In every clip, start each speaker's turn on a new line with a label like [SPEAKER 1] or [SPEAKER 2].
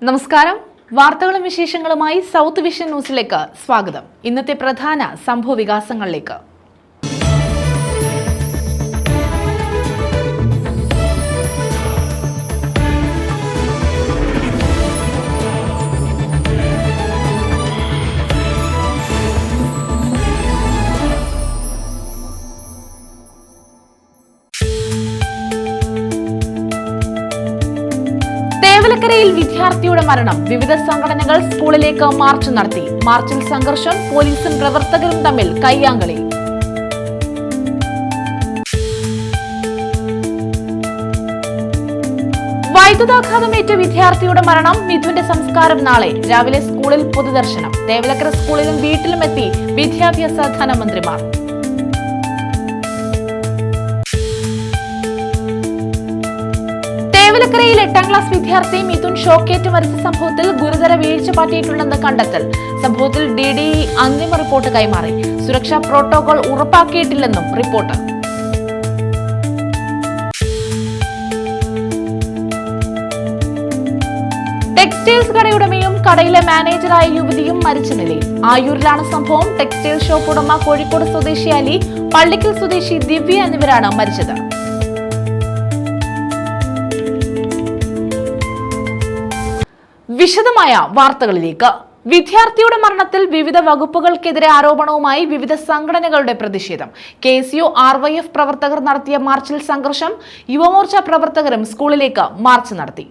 [SPEAKER 1] നമസ്കാരം. വാർത്തകളും വിശേഷങ്ങളുമായി സൗത്ത് വിഷൻ ന്യൂസിലേക്ക് സ്വാഗതം. ഇന്നത്തെ പ്രധാന സംഭവ വികാസങ്ങളിലേക്ക്. തേവലക്കരയിൽ വിദ്യാർത്ഥിയുടെ മരണം. വിവിധ സംഘടനകൾ സ്കൂളിലേക്ക് മാർച്ച് നടത്തി. മാർച്ചിൽ സംഘർഷം, പോലീസും പ്രവർത്തകരും തമ്മിൽ കയ്യാങ്കളി. വൈദ്യുതാഘാതമേറ്റ വിദ്യാർത്ഥിയുടെ മരണം. മിഥുന്റെ സംസ്കാരം നാളെ. രാവിലെ സ്കൂളിൽ പൊതുദർശനം. തേവലക്കര സ്കൂളിലും വീട്ടിലുമെത്തി വിദ്യാഭ്യാസ ധനമന്ത്രിമാർ. തേവലക്കരയിൽ 8ാം ക്ലാസ് വിദ്യാർത്ഥി മിഥുൻ ഷോക്കേറ്റ് മരിച്ച സംഭവത്തിൽ ഗുരുതര വീഴ്ച പറ്റിയിട്ടുണ്ടെന്ന് കണ്ടെത്തൽ. സംഭവത്തിൽ DDE അന്തിമ റിപ്പോർട്ട് കൈമാറി. സുരക്ഷാ പ്രോട്ടോകോൾ ഉറപ്പാക്കിയിട്ടില്ലെന്നും റിപ്പോർട്ട്. ടെക്സ്റ്റൈൽസ് കടയുടമയും കടയിലെ മാനേജറായ യുവതിയും മരിച്ച നിലയിൽ. ആയൂരിലാണ് സംഭവം. ടെക്സ്റ്റൈൽ ഷോപ്പ് ഉടമ കോഴിക്കോട് സ്വദേശി അലി, പള്ളിക്കൽ സ്വദേശി ദിവ്യ എന്നിവരാണ് മരിച്ചത്. വിശദമായ വാർത്തകളിലേക്ക്. വിദ്യാർത്ഥിയുടെ മരണത്തിൽ വിവിധ വകുപ്പുകൾക്കെതിരെ ആരോപണവുമായി വിവിധ സംഘടനകളുടെ പ്രതിഷേധം. KSU RYF പ്രവർത്തകർ നടത്തിയ മാർച്ചിൽ സംഘർഷം. യുവമോർച്ച പ്രവർത്തകരും സ്കൂളിലേക്ക് മാർച്ച് നടത്തി.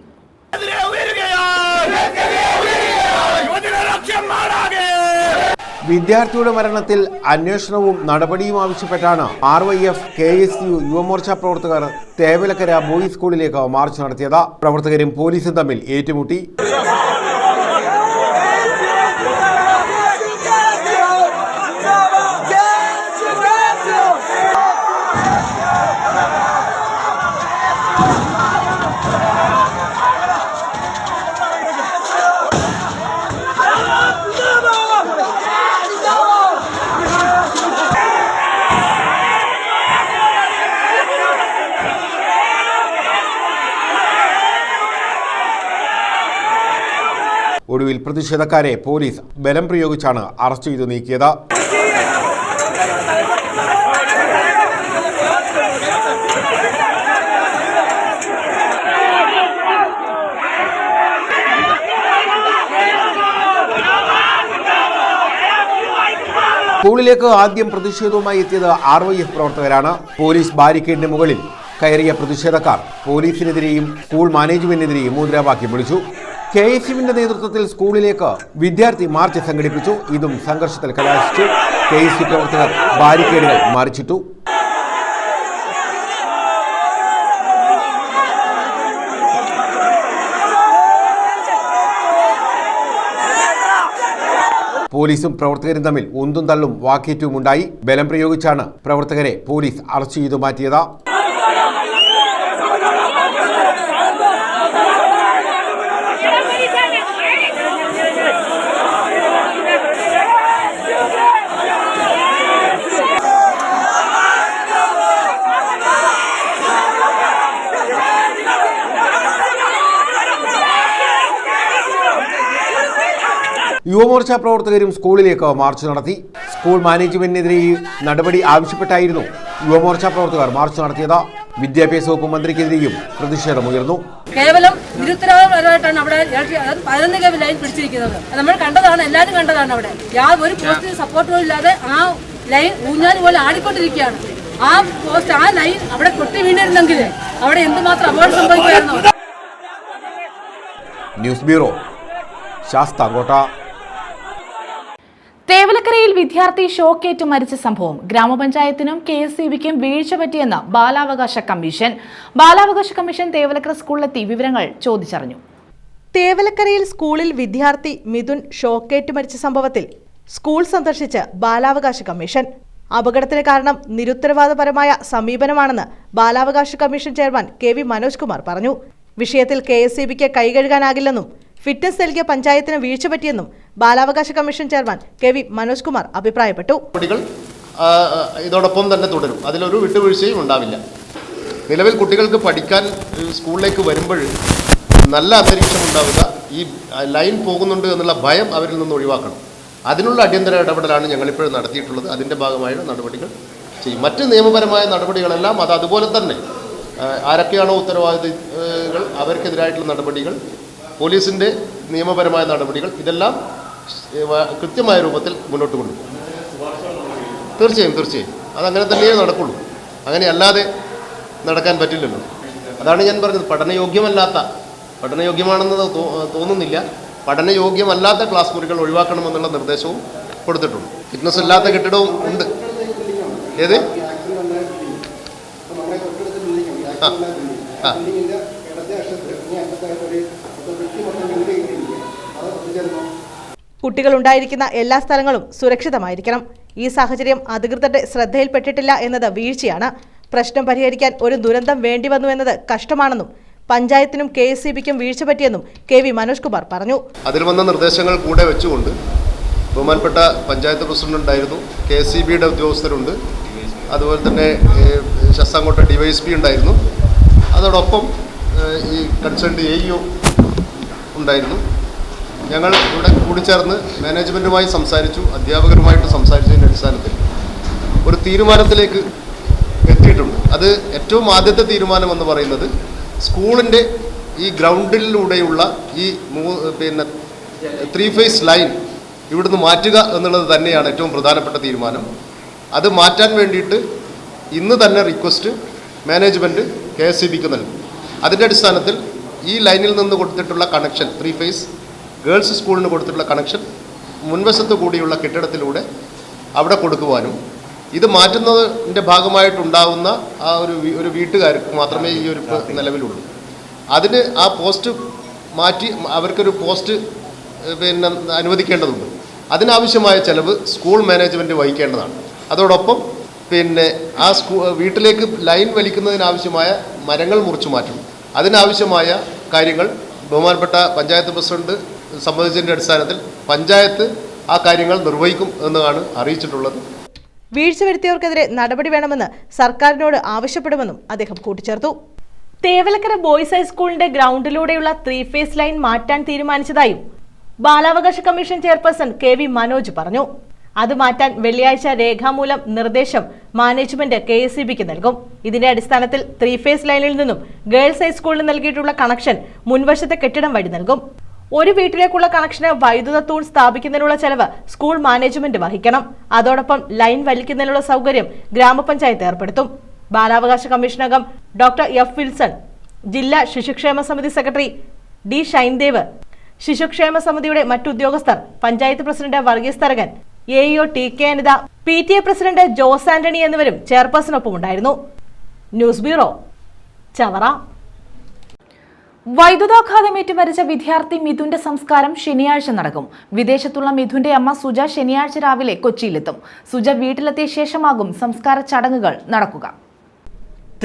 [SPEAKER 2] വിദ്യാർത്ഥിയുടെ മരണത്തിൽ അന്വേഷണവും നടപടിയും ആവശ്യപ്പെട്ടാണ് RYF KSU യുവമോർച്ച പ്രവർത്തകർ തേവലക്കര ബോയ്സ് സ്കൂളിലേക്ക് മാർച്ച് നടത്തിയത്. പ്രവർത്തകരും പോലീസും തമ്മിൽ ഏറ്റുമുട്ടി. ഒടുവിൽ പ്രതിഷേധക്കാരെ പോലീസ് ബലം പ്രയോഗിച്ചാണ് അറസ്റ്റ് ചെയ്തു നീക്കിയത്. സ്കൂളിലേക്ക് ആദ്യം പ്രതിഷേധവുമായി എത്തിയത് RYF പ്രവർത്തകരാണ്. പോലീസ് ബാരിക്കേഡിന് മുകളിൽ കയറിയ പ്രതിഷേധക്കാർ പോലീസിനെതിരെയും സ്കൂൾ മാനേജ്മെന്റിനെതിരെയും മുദ്രാവാക്യം വിളിച്ചു. KSUവിന്റെ നേതൃത്വത്തിൽ സ്കൂളിലേക്ക് വിദ്യാർത്ഥി മാർച്ച് സംഘടിപ്പിച്ചു. ഇതും സംഘർഷത്തിൽ കലാശിച്ചു. KSU പ്രവർത്തകർ ബാരിക്കേഡുകൾ മറിച്ചിട്ടു. പോലീസും പ്രവർത്തകരും തമ്മിൽ ഉന്തും തള്ളും വാക്കേറ്റവും ഉണ്ടായി. ബലം പ്രയോഗിച്ചാണ് പ്രവർത്തകരെ പോലീസ് അറസ്റ്റ് ചെയ്തു മാറ്റിയത്. യുവമോർച്ച പ്രവർത്തകരും സ്കൂളിലേക്ക് മാർച്ച് നടത്തി. സ്കൂൾ മാനേജ്മെന്റിനെതിരെ നടപടി ആവശ്യപ്പെട്ടായിരുന്നു യുവമോർച്ച പ്രവർത്തകർ മാർച്ച് നടത്തിയത്. വിദ്യാഭ്യാസ വകുപ്പ് മന്ത്രിക്കെതിരെയും പ്രതിഷേധമുയർന്നു.
[SPEAKER 3] കേവലം നിരുത്തരവാദപരമായിട്ടാണ് അവിടെ 11 കെ ലൈൻ പിടിച്ചിരിക്കുന്നത്. നമ്മൾ കണ്ടതാണ്, എല്ലാവരും കണ്ടതാണ്. അവിടെ ഒരു പോസ്റ്റിന് സപ്പോർട്ടും ഇല്ലാതെ ആ ലൈൻ ഊഞ്ഞാൽ പോലെ ആടിക്കൊണ്ടിരിക്കുകയാണ്. ആ പോസ്റ്റ്, ആ ലൈൻ അവിടെ കൊട്ടി വീണിരുന്നെങ്കിൽ അവിടെ എന്തുമാത്രം അപകടം സംഭവിക്കുമായിരുന്നു.
[SPEAKER 2] News bureau, Sasthamcotta.
[SPEAKER 1] തേവലക്കരയിൽ വിദ്യാർത്ഥി ഷോക്കേറ്റ് മരിച്ച സംഭവം. ഗ്രാമപഞ്ചായത്തിനും KSEBിക്കും വീഴ്ച പറ്റിയെന്ന് ബാലാവകാശ കമ്മീഷൻ. ബാലാവകാശ കമ്മീഷൻ തേവലക്കര സ്കൂളിലെത്തി വിവരങ്ങൾ ചോദിച്ചറിഞ്ഞു.
[SPEAKER 4] തേവലക്കരയിൽ സ്കൂളിൽ വിദ്യാർത്ഥി മിഥുൻ ഷോക്കേറ്റ് മരിച്ച സംഭവത്തിൽ സ്കൂൾ സന്ദർശിച്ച് ബാലാവകാശ കമ്മീഷൻ. അപകടത്തിന് കാരണം നിരുത്തരവാദപരമായ സമീപനമാണെന്ന് ബാലാവകാശ commission chairman KV Manoj Kumar പറഞ്ഞു. വിഷയത്തിൽ KSEBിക്ക് കൈകഴുകാനാകില്ലെന്നും ഫിറ്റ്നസ് നൽകിയ പഞ്ചായത്തിന് വീഴ്ച പറ്റിയെന്നും ബാലാവകാശ commission chairman KV Manoj Kumar അഭിപ്രായപ്പെട്ടു.
[SPEAKER 5] ഇതോടൊപ്പം തന്നെ തുടരും, അതിലൊരു വിട്ടുവീഴ്ചയും ഉണ്ടാവില്ല. നിലവിൽ കുട്ടികൾക്ക് പഠിക്കാൻ സ്കൂളിലേക്ക് വരുമ്പോൾ നല്ല അന്തരീക്ഷം ഉണ്ടാവുക, ഈ ലൈൻ പോകുന്നുണ്ട് എന്നുള്ള ഭയം അവരിൽ നിന്ന് ഒഴിവാക്കണം. അതിനുള്ള അടിയന്തര ഇടപെടലാണ് ഞങ്ങളിപ്പോഴും നടത്തിയിട്ടുള്ളത്. അതിൻ്റെ ഭാഗമായ നടപടികൾ ചെയ്യും. മറ്റ് നിയമപരമായ നടപടികളെല്ലാം അത് അതുപോലെ തന്നെ ആരൊക്കെയാണോ ഉത്തരവാദികൾ അവർക്കെതിരായിട്ടുള്ള നടപടികൾ, പോലീസിൻ്റെ നിയമപരമായ നടപടികൾ, ഇതെല്ലാം കൃത്യമായ രൂപത്തിൽ മുന്നോട്ട് കൊണ്ടുപോകും. തീർച്ചയായും അതങ്ങനെ തന്നെയേ നടക്കുള്ളൂ. അങ്ങനെ അല്ലാതെ നടക്കാൻ പറ്റില്ലല്ലോ. അതാണ് ഞാൻ പറഞ്ഞത്, പഠനയോഗ്യമാണെന്ന് തോന്നുന്നില്ല, പഠനയോഗ്യമല്ലാത്ത ക്ലാസ് മുറികൾ ഒഴിവാക്കണമെന്നുള്ള നിർദ്ദേശവും കൊടുത്തിട്ടുണ്ട്. ഫിറ്റ്നസ് ഇല്ലാത്ത കെട്ടിടവും ഉണ്ട്. ഏത്
[SPEAKER 4] കുട്ടികൾ ഉണ്ടായിരിക്കുന്ന എല്ലാ സ്ഥലങ്ങളും സുരക്ഷിതമായിരിക്കണം. ഈ സാഹചര്യം അധികൃതരുടെ ശ്രദ്ധയിൽപ്പെട്ടിട്ടില്ല എന്നത് വീഴ്ചയാണ്. പ്രശ്നം പരിഹരിക്കാൻ ഒരു ദുരന്തം വേണ്ടിവന്നു എന്നത് കഷ്ടമാണെന്നും പഞ്ചായത്തിനും KSEBിക്കും വീഴ്ച പറ്റിയെന്നും KV മനോജ് കുമാർ പറഞ്ഞു.
[SPEAKER 5] അതിൽ വന്ന നിർദ്ദേശങ്ങൾ കൂടെ വെച്ചുകൊണ്ട് ബഹുമാനപ്പെട്ട പഞ്ചായത്ത് പ്രസിഡന്റ് ഉണ്ടായിരുന്നു, KSEBിയുടെ ഉദ്യോഗസ്ഥരുണ്ട്, അതുപോലെ തന്നെ ശസ്താംകോട്ട DYSP ഉണ്ടായിരുന്നു, അതോടൊപ്പം ഈ കൺസേൺഡ് AEO ഉണ്ടായിരുന്നു. ഞങ്ങൾ ഇവിടെ കൂടിച്ചേർന്ന് മാനേജ്മെൻറ്റുമായി സംസാരിച്ചു, അധ്യാപകരുമായിട്ട് സംസാരിച്ചതിൻ്റെ അടിസ്ഥാനത്തിൽ ഒരു തീരുമാനത്തിലേക്ക് എത്തിയിട്ടുണ്ട്. അത് ഏറ്റവും ആദ്യത്തെ തീരുമാനം എന്ന് പറയുന്നത് സ്കൂളിൻ്റെ ഈ ഗ്രൗണ്ടിലൂടെയുള്ള ഈ 3 ഫേസ് ലൈൻ ഇവിടുന്ന് മാറ്റുക എന്നുള്ളത് തന്നെയാണ് ഏറ്റവും പ്രധാനപ്പെട്ട തീരുമാനം. അത് മാറ്റാൻ വേണ്ടിയിട്ട് ഇന്ന് തന്നെ റിക്വസ്റ്റ് മാനേജ്മെൻറ്റ് KSEBിക്ക് നൽകും. അതിൻ്റെ അടിസ്ഥാനത്തിൽ ഈ ലൈനിൽ നിന്ന് കൊടുത്തിട്ടുള്ള കണക്ഷൻ, 3 ഫേസ് ഗേൾസ് സ്കൂളിന് കൊടുത്തിട്ടുള്ള കണക്ഷൻ മുൻവശത്ത് കൂടിയുള്ള കെട്ടിടത്തിലൂടെ അവിടെ കൊടുക്കുവാനും, ഇത് മാറ്റുന്നതിൻ്റെ ഭാഗമായിട്ടുണ്ടാവുന്ന ആ ഒരു വീട്ടുകാർക്ക് മാത്രമേ ഈ ഒരു നിലവിലുള്ളൂ. അതിന് ആ പോസ്റ്റ് മാറ്റി അവർക്കൊരു പോസ്റ്റ് അനുവദിക്കേണ്ടതുണ്ട്. അതിനാവശ്യമായ ചെലവ് സ്കൂൾ മാനേജ്മെൻറ്റ് വഹിക്കേണ്ടതാണ്. അതോടൊപ്പം ആ വീട്ടിലേക്ക് ലൈൻ വലിക്കുന്നതിനാവശ്യമായ മരങ്ങൾ മുറിച്ചു മാറ്റും. അതിനാവശ്യമായ കാര്യങ്ങൾ ബഹുമാനപ്പെട്ട പഞ്ചായത്ത് പ്രസിഡന്റ് സംബന്ധിച്ചതിൻ്റെ അടിസ്ഥാനത്തിൽ പഞ്ചായത്ത് ആ കാര്യങ്ങൾ നിർവഹിക്കും എന്നാണ് അറിയിച്ചിട്ടുള്ളത്.
[SPEAKER 4] വീഴ്ച വരുത്തിയവർക്കെതിരെ നടപടി വേണമെന്ന് സർക്കാരിനോട് ആവശ്യപ്പെടുമെന്നും അദ്ദേഹം കൂട്ടിച്ചേർത്തു. തേവലക്കര ബോയ്സ് ഹൈസ്കൂളിന്റെ ഗ്രൗണ്ടിലൂടെയുള്ള 3 ഫേസ് ലൈൻ മാറ്റാൻ തീരുമാനിച്ചതായും ബാലാവകാശ കമ്മീഷൻ ചെയർപേഴ്സൺ KV മനോജ് പറഞ്ഞു. അത് മാറ്റാൻ വെള്ളിയാഴ്ച രേഖാമൂലം നിർദ്ദേശം മാനേജ്മെന്റ് KSEBിക്ക് നൽകും. ഇതിന്റെ അടിസ്ഥാനത്തിൽ 3 ഫേസ് ലൈനിൽ നിന്നും ഗേൾസ് ഹൈസ്കൂളിന് നൽകിയിട്ടുള്ള കണക്ഷൻ മുൻവശത്തെ കെട്ടിടം വഴി നൽകും. ഒരു വീട്ടിലേക്കുള്ള കണക്ഷന് വൈദ്യുത തൂൺ സ്ഥാപിക്കുന്നതിനുള്ള ചെലവ് സ്കൂൾ മാനേജ്മെന്റ് വഹിക്കണം. അതോടൊപ്പം ലൈൻ വലിക്കുന്നതിനുള്ള സൗകര്യം ഗ്രാമപഞ്ചായത്ത് ഏർപ്പെടുത്തും. ബാലാവകാശ കമ്മീഷൻ അംഗം ഡോക്ടർ F. വിൽസൺ, ജില്ലാ ശിശുക്ഷേമ സമിതി സെക്രട്ടറി D. ഷൈൻദേവ്, ശിശുക്ഷേമ സമിതിയുടെ മറ്റുദ്യോഗസ്ഥർ, panchayat president Varghese Tharakan, AEO TK Anitha, PTA president Jose Antony എന്നിവരും ചെയർപേഴ്സണൊപ്പം ഉണ്ടായിരുന്നു. News bureau, Chavara.
[SPEAKER 1] വൈദ്യുതാഘാതമേറ്റ് മരിച്ച വിദ്യാർത്ഥി മിഥുന്റെ സംസ്കാരം ശനിയാഴ്ച നടക്കും. വിദേശത്തുള്ള മിഥുന്റെ അമ്മ സുജ ശനിയാഴ്ച രാവിലെ കൊച്ചിയിലെത്തും. സുജ വീട്ടിലെത്തിയ ശേഷമാകും സംസ്കാര ചടങ്ങുകൾ നടക്കുക.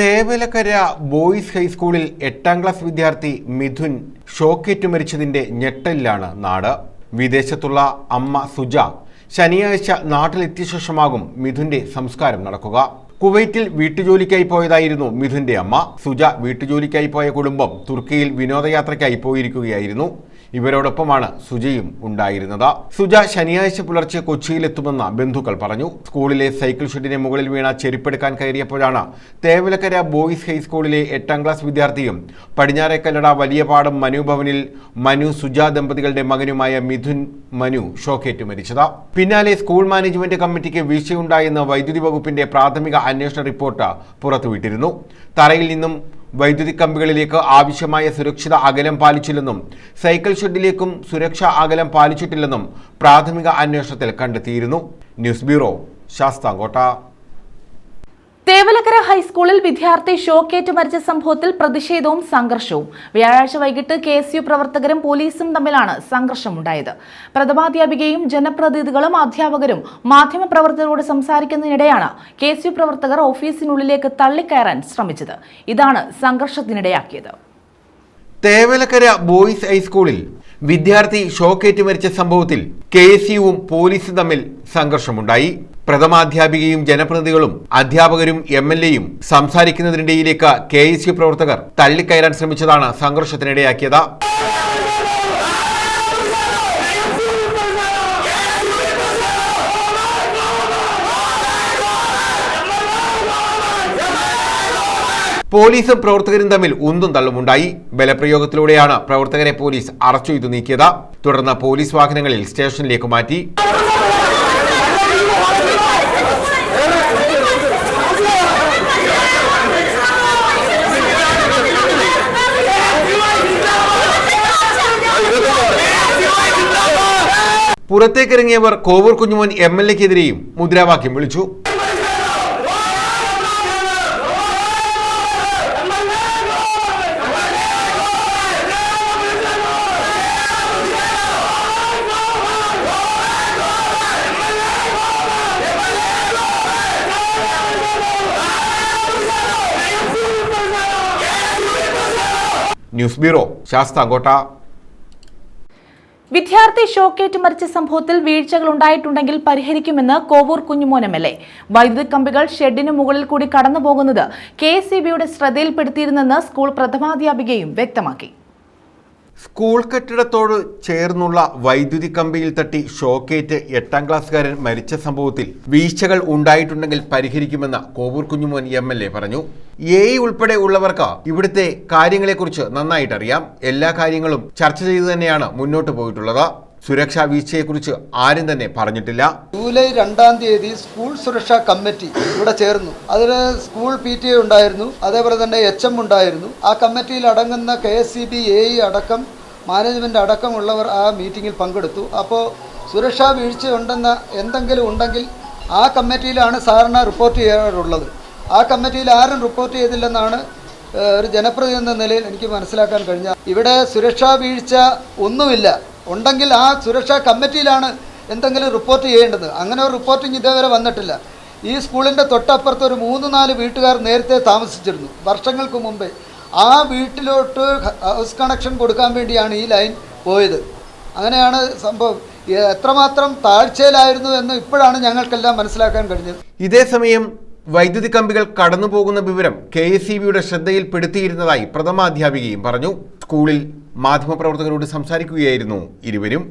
[SPEAKER 2] തേവലക്കര ബോയ്സ് ഹൈസ്കൂളിൽ 8ാം ക്ലാസ് വിദ്യാർത്ഥി മിഥുൻ ഷോക്കേറ്റ് മരിച്ചതിന്റെ ഞെട്ടലിലാണ് നാട്. വിദേശത്തുള്ള അമ്മ സുജ ശനിയാഴ്ച നാട്ടിലെത്തിയ ശേഷമാകും മിഥുന്റെ സംസ്കാരം നടക്കുക. കുവൈറ്റിൽ വീട്ടുജോലിക്കായി പോയതായിരുന്നു മിഥുന്റെ അമ്മ. സുജ വീട്ടുജോലിക്കായി പോയ കുടുംബം തുർക്കിയിൽ വിനോദയാത്രയ്ക്കായി പോയിരിക്കുകയായിരുന്നു. ഇവരോടൊപ്പമാണ് സുജയും ഉണ്ടായിരുന്നത്. സുജ ശനിയാഴ്ച പുലർച്ചെ കൊച്ചിയിലെത്തുമെന്ന് ബന്ധുക്കൾ പറഞ്ഞു. സ്കൂളിലെ സൈക്കിൾ ഷെഡിന് മുകളിൽ വീണ ചെരുപ്പെടുക്കാൻ കയറിയപ്പോഴാണ് തേവലക്കര ബോയ്സ് ഹൈസ്കൂളിലെ 8ാം ക്ലാസ് വിദ്യാർത്ഥിയും പടിഞ്ഞാറേക്കല്ലട വലിയപാടം മനു ഭവനിൽ മനു സുജ ദമ്പതികളുടെ മകനുമായ മിഥുൻ മനു ഷോക്കേറ്റ് മരിച്ചത്. പിന്നാലെ സ്കൂൾ മാനേജ്മെന്റ് കമ്മിറ്റിക്ക് വീഴ്ചയുണ്ടായെന്ന് വൈദ്യുതി വകുപ്പിന്റെ പ്രാഥമിക അന്വേഷണ റിപ്പോർട്ട് പുറത്തുവിട്ടിരുന്നു. തറയിൽ നിന്നും വൈദ്യുതി കമ്പികളിലേക്ക് ആവശ്യമായ സുരക്ഷിത അകലം പാലിച്ചില്ലെന്നും സൈക്കിൾ ഷെഡിലേക്കും സുരക്ഷാ അകലം പാലിച്ചിട്ടില്ലെന്നും പ്രാഥമിക അന്വേഷണത്തിൽ കണ്ടെത്തിയിരുന്നു. News bureau, Sasthamkotta.
[SPEAKER 1] തേവലക്കര ഹൈസ്കൂളിൽ വിദ്യാർത്ഥി ഷോക്കേറ്റ് മരിച്ച സംഭവത്തിൽ പ്രതിഷേധവും സംഘർഷവും. വ്യാഴാഴ്ച വൈകിട്ട് KSU പ്രവർത്തകരും പോലീസും തമ്മിലാണ് സംഘർഷമുണ്ടായത്. പ്രഥമാധ്യാപികയും ജനപ്രതിനിധികളും അധ്യാപകരും മാധ്യമപ്രവർത്തകരോട് സംസാരിക്കുന്നതിനിടെയാണ് KSU പ്രവർത്തകർ ഓഫീസിനുള്ളിലേക്ക് തള്ളിക്കയറാൻ ശ്രമിച്ചത്. ഇതാണ് സംഘർഷത്തിനിടയാക്കിയത്.
[SPEAKER 2] തേവലക്കര ബോയ്സ് ഹൈസ്കൂളിൽ വിദ്യാർത്ഥി ഷോക്കേറ്റ് മരിച്ച സംഭവത്തിൽ KSUവും പോലീസും തമ്മിൽ സംഘർഷമുണ്ടായി. പ്രഥമാധ്യാപികയും ജനപ്രതിനിധികളും അധ്യാപകരും MLAയും സംസാരിക്കുന്നതിനിടയിലേക്ക് KSU പ്രവർത്തകർ തള്ളിക്കയറാൻ ശ്രമിച്ചതാണ് സംഘർഷത്തിനിടയാക്കിയത്. പോലീസും പ്രവർത്തകരും തമ്മിൽ ഉന്തും തള്ളുമുണ്ടായി. ബലപ്രയോഗത്തിലൂടെയാണ് പ്രവർത്തകരെ പോലീസ് അറസ്റ്റ് ചെയ്തു നീക്കിയത്. തുടർന്ന് പോലീസ് വാഹനങ്ങളിൽ സ്റ്റേഷനിലേക്ക് മാറ്റി. പുറത്തേക്കിറങ്ങിയവർ കോവൂർ കുഞ്ഞുമോൻ MLAക്കെതിരെയും മുദ്രാവാക്യം വിളിച്ചു. News bureau, Sasthamcotta.
[SPEAKER 1] വിദ്യാർത്ഥി ഷോക്കേറ്റ് മരിച്ച സംഭവത്തിൽ വീഴ്ചകൾ ഉണ്ടായിട്ടുണ്ടെങ്കിൽ പരിഹരിക്കുമെന്ന് കോവൂർ കുഞ്ഞുമോൻ MLA. വൈദ്യുതി കമ്പികൾ ഷെഡിന് മുകളിൽ കൂടി കടന്നുപോകുന്നത് KSEBയുടെ ശ്രദ്ധയിൽപ്പെടുത്തിയിരുന്നെന്ന് സ്കൂൾ പ്രഥമാധ്യാപികയും വ്യക്തമാക്കി.
[SPEAKER 2] സ്കൂൾ കെട്ടിടത്തോട് ചേർന്നുള്ള വൈദ്യുതി കമ്പിയിൽ തട്ടി ഷോക്കേറ്റ് 8ാം ക്ലാസ്സുകാരൻ മരിച്ച സംഭവത്തിൽ വീഴ്ചകൾ ഉണ്ടായിട്ടുണ്ടെങ്കിൽ പരിഹരിക്കുമെന്ന് കോവൂർ കുഞ്ഞുമോൻ MLA പറഞ്ഞു. ഉൾപ്പെടെ ഉള്ളവർക്ക് ഇവിടുത്തെ കാര്യങ്ങളെക്കുറിച്ച് നന്നായിട്ടറിയാം. എല്ലാ കാര്യങ്ങളും ചർച്ച ചെയ്തു തന്നെയാണ് മുന്നോട്ട് പോയിട്ടുള്ളത്. സുരക്ഷാ വീഴ്ചയെക്കുറിച്ച് ആരും തന്നെ പറഞ്ഞിട്ടില്ല.
[SPEAKER 6] ജൂലൈ 2-ാം തീയതി സ്കൂൾ സുരക്ഷാ കമ്മിറ്റി ഇവിടെ ചേർന്നു. അതിൽ സ്കൂൾ PTA ഉണ്ടായിരുന്നു, അതേപോലെ തന്നെ HM ഉണ്ടായിരുന്നു. ആ കമ്മിറ്റിയിൽ അടങ്ങുന്ന KSEB അടക്കം മാനേജ്മെന്റ് അടക്കമുള്ളവർ ആ മീറ്റിങ്ങിൽ പങ്കെടുത്തു. അപ്പോൾ സുരക്ഷാ വീഴ്ച എന്തെങ്കിലും ഉണ്ടെങ്കിൽ ആ കമ്മിറ്റിയിലാണ് സാധാരണ റിപ്പോർട്ട് ചെയ്യാറുള്ളത്. ആ കമ്മിറ്റിയിൽ ആരും റിപ്പോർട്ട് ചെയ്തില്ലെന്നാണ് ഒരു ജനപ്രതിനിധി എന്ന നിലയിൽ എനിക്ക് മനസ്സിലാക്കാൻ കഴിഞ്ഞ. ഇവിടെ സുരക്ഷാ വീഴ്ച ഒന്നുമില്ല. ഉണ്ടെങ്കിൽ ആ സുരക്ഷാ കമ്മിറ്റിയിലാണ് എന്തെങ്കിലും റിപ്പോർട്ട് ചെയ്യേണ്ടത്. അങ്ങനെ ഒരു റിപ്പോർട്ടിങ് ഇതേവരെ വന്നിട്ടില്ല. ഈ സ്കൂളിൻ്റെ തൊട്ടപ്പുറത്ത് ഒരു 3-4 വീട്ടുകാർ നേരത്തെ താമസിച്ചിരുന്നു വർഷങ്ങൾക്ക് മുമ്പേ. ആ വീട്ടിലോട്ട് ഹൗസ് കണക്ഷൻ കൊടുക്കാൻ വേണ്ടിയാണ് ഈ ലൈൻ പോയത്. അങ്ങനെയാണ് സംഭവം. എത്രമാത്രം താഴ്ചയിലായിരുന്നു എന്ന് ഇപ്പോഴാണ് ഞങ്ങൾക്കെല്ലാം മനസ്സിലാക്കാൻ കഴിഞ്ഞത്.
[SPEAKER 2] ഇതേസമയം വൈദ്യുതി കമ്പികൾ കടന്നുപോകുന്ന വിവരം KSEBയുടെ ശ്രദ്ധയിൽപ്പെടുത്തിയിരുന്നതായി പ്രഥമാധ്യാപികയും പറഞ്ഞു. സ്കൂളിൽ മാധ്യമപ്രവർത്തകരോട് സംസാരിക്കുകയായിരുന്നു ഇരുവരും.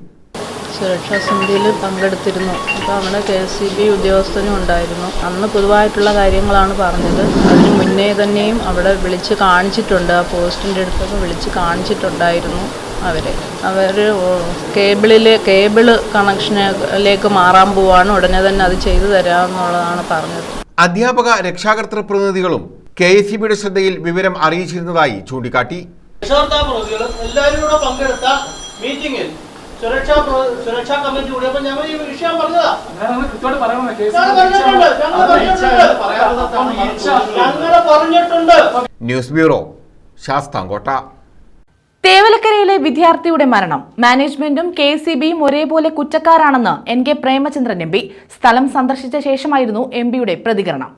[SPEAKER 7] സുരക്ഷാ സമിതിയിൽ പങ്കെടുത്തിരുന്നു. അപ്പോൾ അവിടെ KSEB ഉദ്യോഗസ്ഥനും ഉണ്ടായിരുന്നു. അന്ന് പൊതുവായിട്ടുള്ള കാര്യങ്ങളാണ് പറഞ്ഞത്. അതിന് മുന്നേ തന്നെയും അവിടെ വിളിച്ച് കാണിച്ചിട്ടുണ്ട്. ആ പോസ്റ്റിൻ്റെ അടുത്തൊക്കെ വിളിച്ച് കാണിച്ചിട്ടുണ്ടായിരുന്നു. അവർ കേബിള് കണക്ഷനിലേക്ക് മാറാൻ പോവാണ്. ഉടനെ തന്നെ അത് ചെയ്തു തരാമെന്നുള്ളതാണ് പറഞ്ഞത്.
[SPEAKER 2] അധ്യാപക രക്ഷാകർതൃ പ്രതിനിധികളും KSEBയുടെ ശ്രദ്ധയിൽ വിവരം അറിയിച്ചിരുന്നതായി ചൂണ്ടിക്കാട്ടി.
[SPEAKER 8] രക്ഷാകർത്താപ്രതിനിധികളും എല്ലാവരും കൂടെ പങ്കെടുത്ത മീറ്റിംഗിൽ സുരക്ഷാ കമ്മിറ്റി കൂടിയപ്പോൾ ഞങ്ങൾ ഈ വിഷയം പറഞ്ഞതാ.
[SPEAKER 2] News bureau, Sasthamkotta.
[SPEAKER 1] തേവലക്കരയിലെ വിദ്യാർത്ഥിയുടെ മരണം മാനേജ്മെന്റും KSEBയും ഒരേപോലെ കുറ്റക്കാരാണെന്ന് NK പ്രേമചന്ദ്രൻ MP. സ്ഥലം സന്ദർശിച്ച ശേഷമായിരുന്നു MPയുടെ പ്രതികരണം.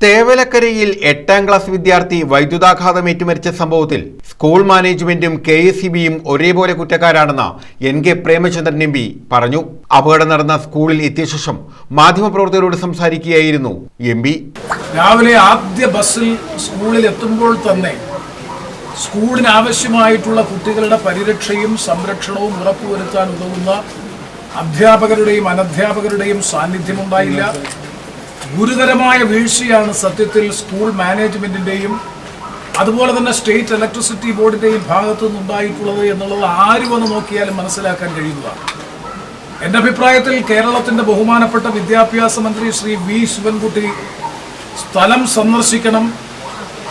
[SPEAKER 2] തേവലക്കരയിൽ 8ാം ക്ലാസ് വിദ്യാർത്ഥി വൈദ്യുതാഘാതമേറ്റ് മരിച്ച സംഭവത്തിൽ സ്കൂൾ മാനേജ്മെന്റും KSEBയും ഒരേപോലെ കുറ്റക്കാരാണെന്ന് NK പ്രേമചന്ദ്രൻ MP പറഞ്ഞു. അപകടം നടന്ന സ്കൂളിൽ എത്തിയ ശേഷം മാധ്യമപ്രവർത്തകരോട് സംസാരിക്കുകയായിരുന്നു MP.
[SPEAKER 9] രാവിലെ ആദ്യ ബസ്സിൽ സ്കൂളിൽ എത്തുമ്പോൾ തന്നെ സ്കൂളിന് ആവശ്യമായിട്ടുള്ള കുട്ടികളുടെ പരിരക്ഷയും സംരക്ഷണവും ഉറപ്പുവരുത്താൻ ഉതകുന്ന അധ്യാപകരുടെയും അനധ്യാപകരുടെയും സാന്നിധ്യമുണ്ടായില്ല. ഗുരുതരമായ വീഴ്ചയാണ് സത്യത്തിൽ സ്കൂൾ മാനേജ്മെന്റിന്റെയും അതുപോലെ തന്നെ സ്റ്റേറ്റ് ഇലക്ട്രിസിറ്റി ബോർഡിന്റെയും ഭാഗത്തു നിന്നുണ്ടായിട്ടുള്ളത് എന്നുള്ളത് ആര് വന്ന് നോക്കിയാലും മനസ്സിലാക്കാൻ കഴിയുന്നതാണ്. എൻ്റെ അഭിപ്രായത്തിൽ കേരളത്തിന്റെ ബഹുമാനപ്പെട്ട വിദ്യാഭ്യാസ മന്ത്രി ശ്രീ V ശിവൻകുട്ടി സ്ഥലം സന്ദർശിക്കണം.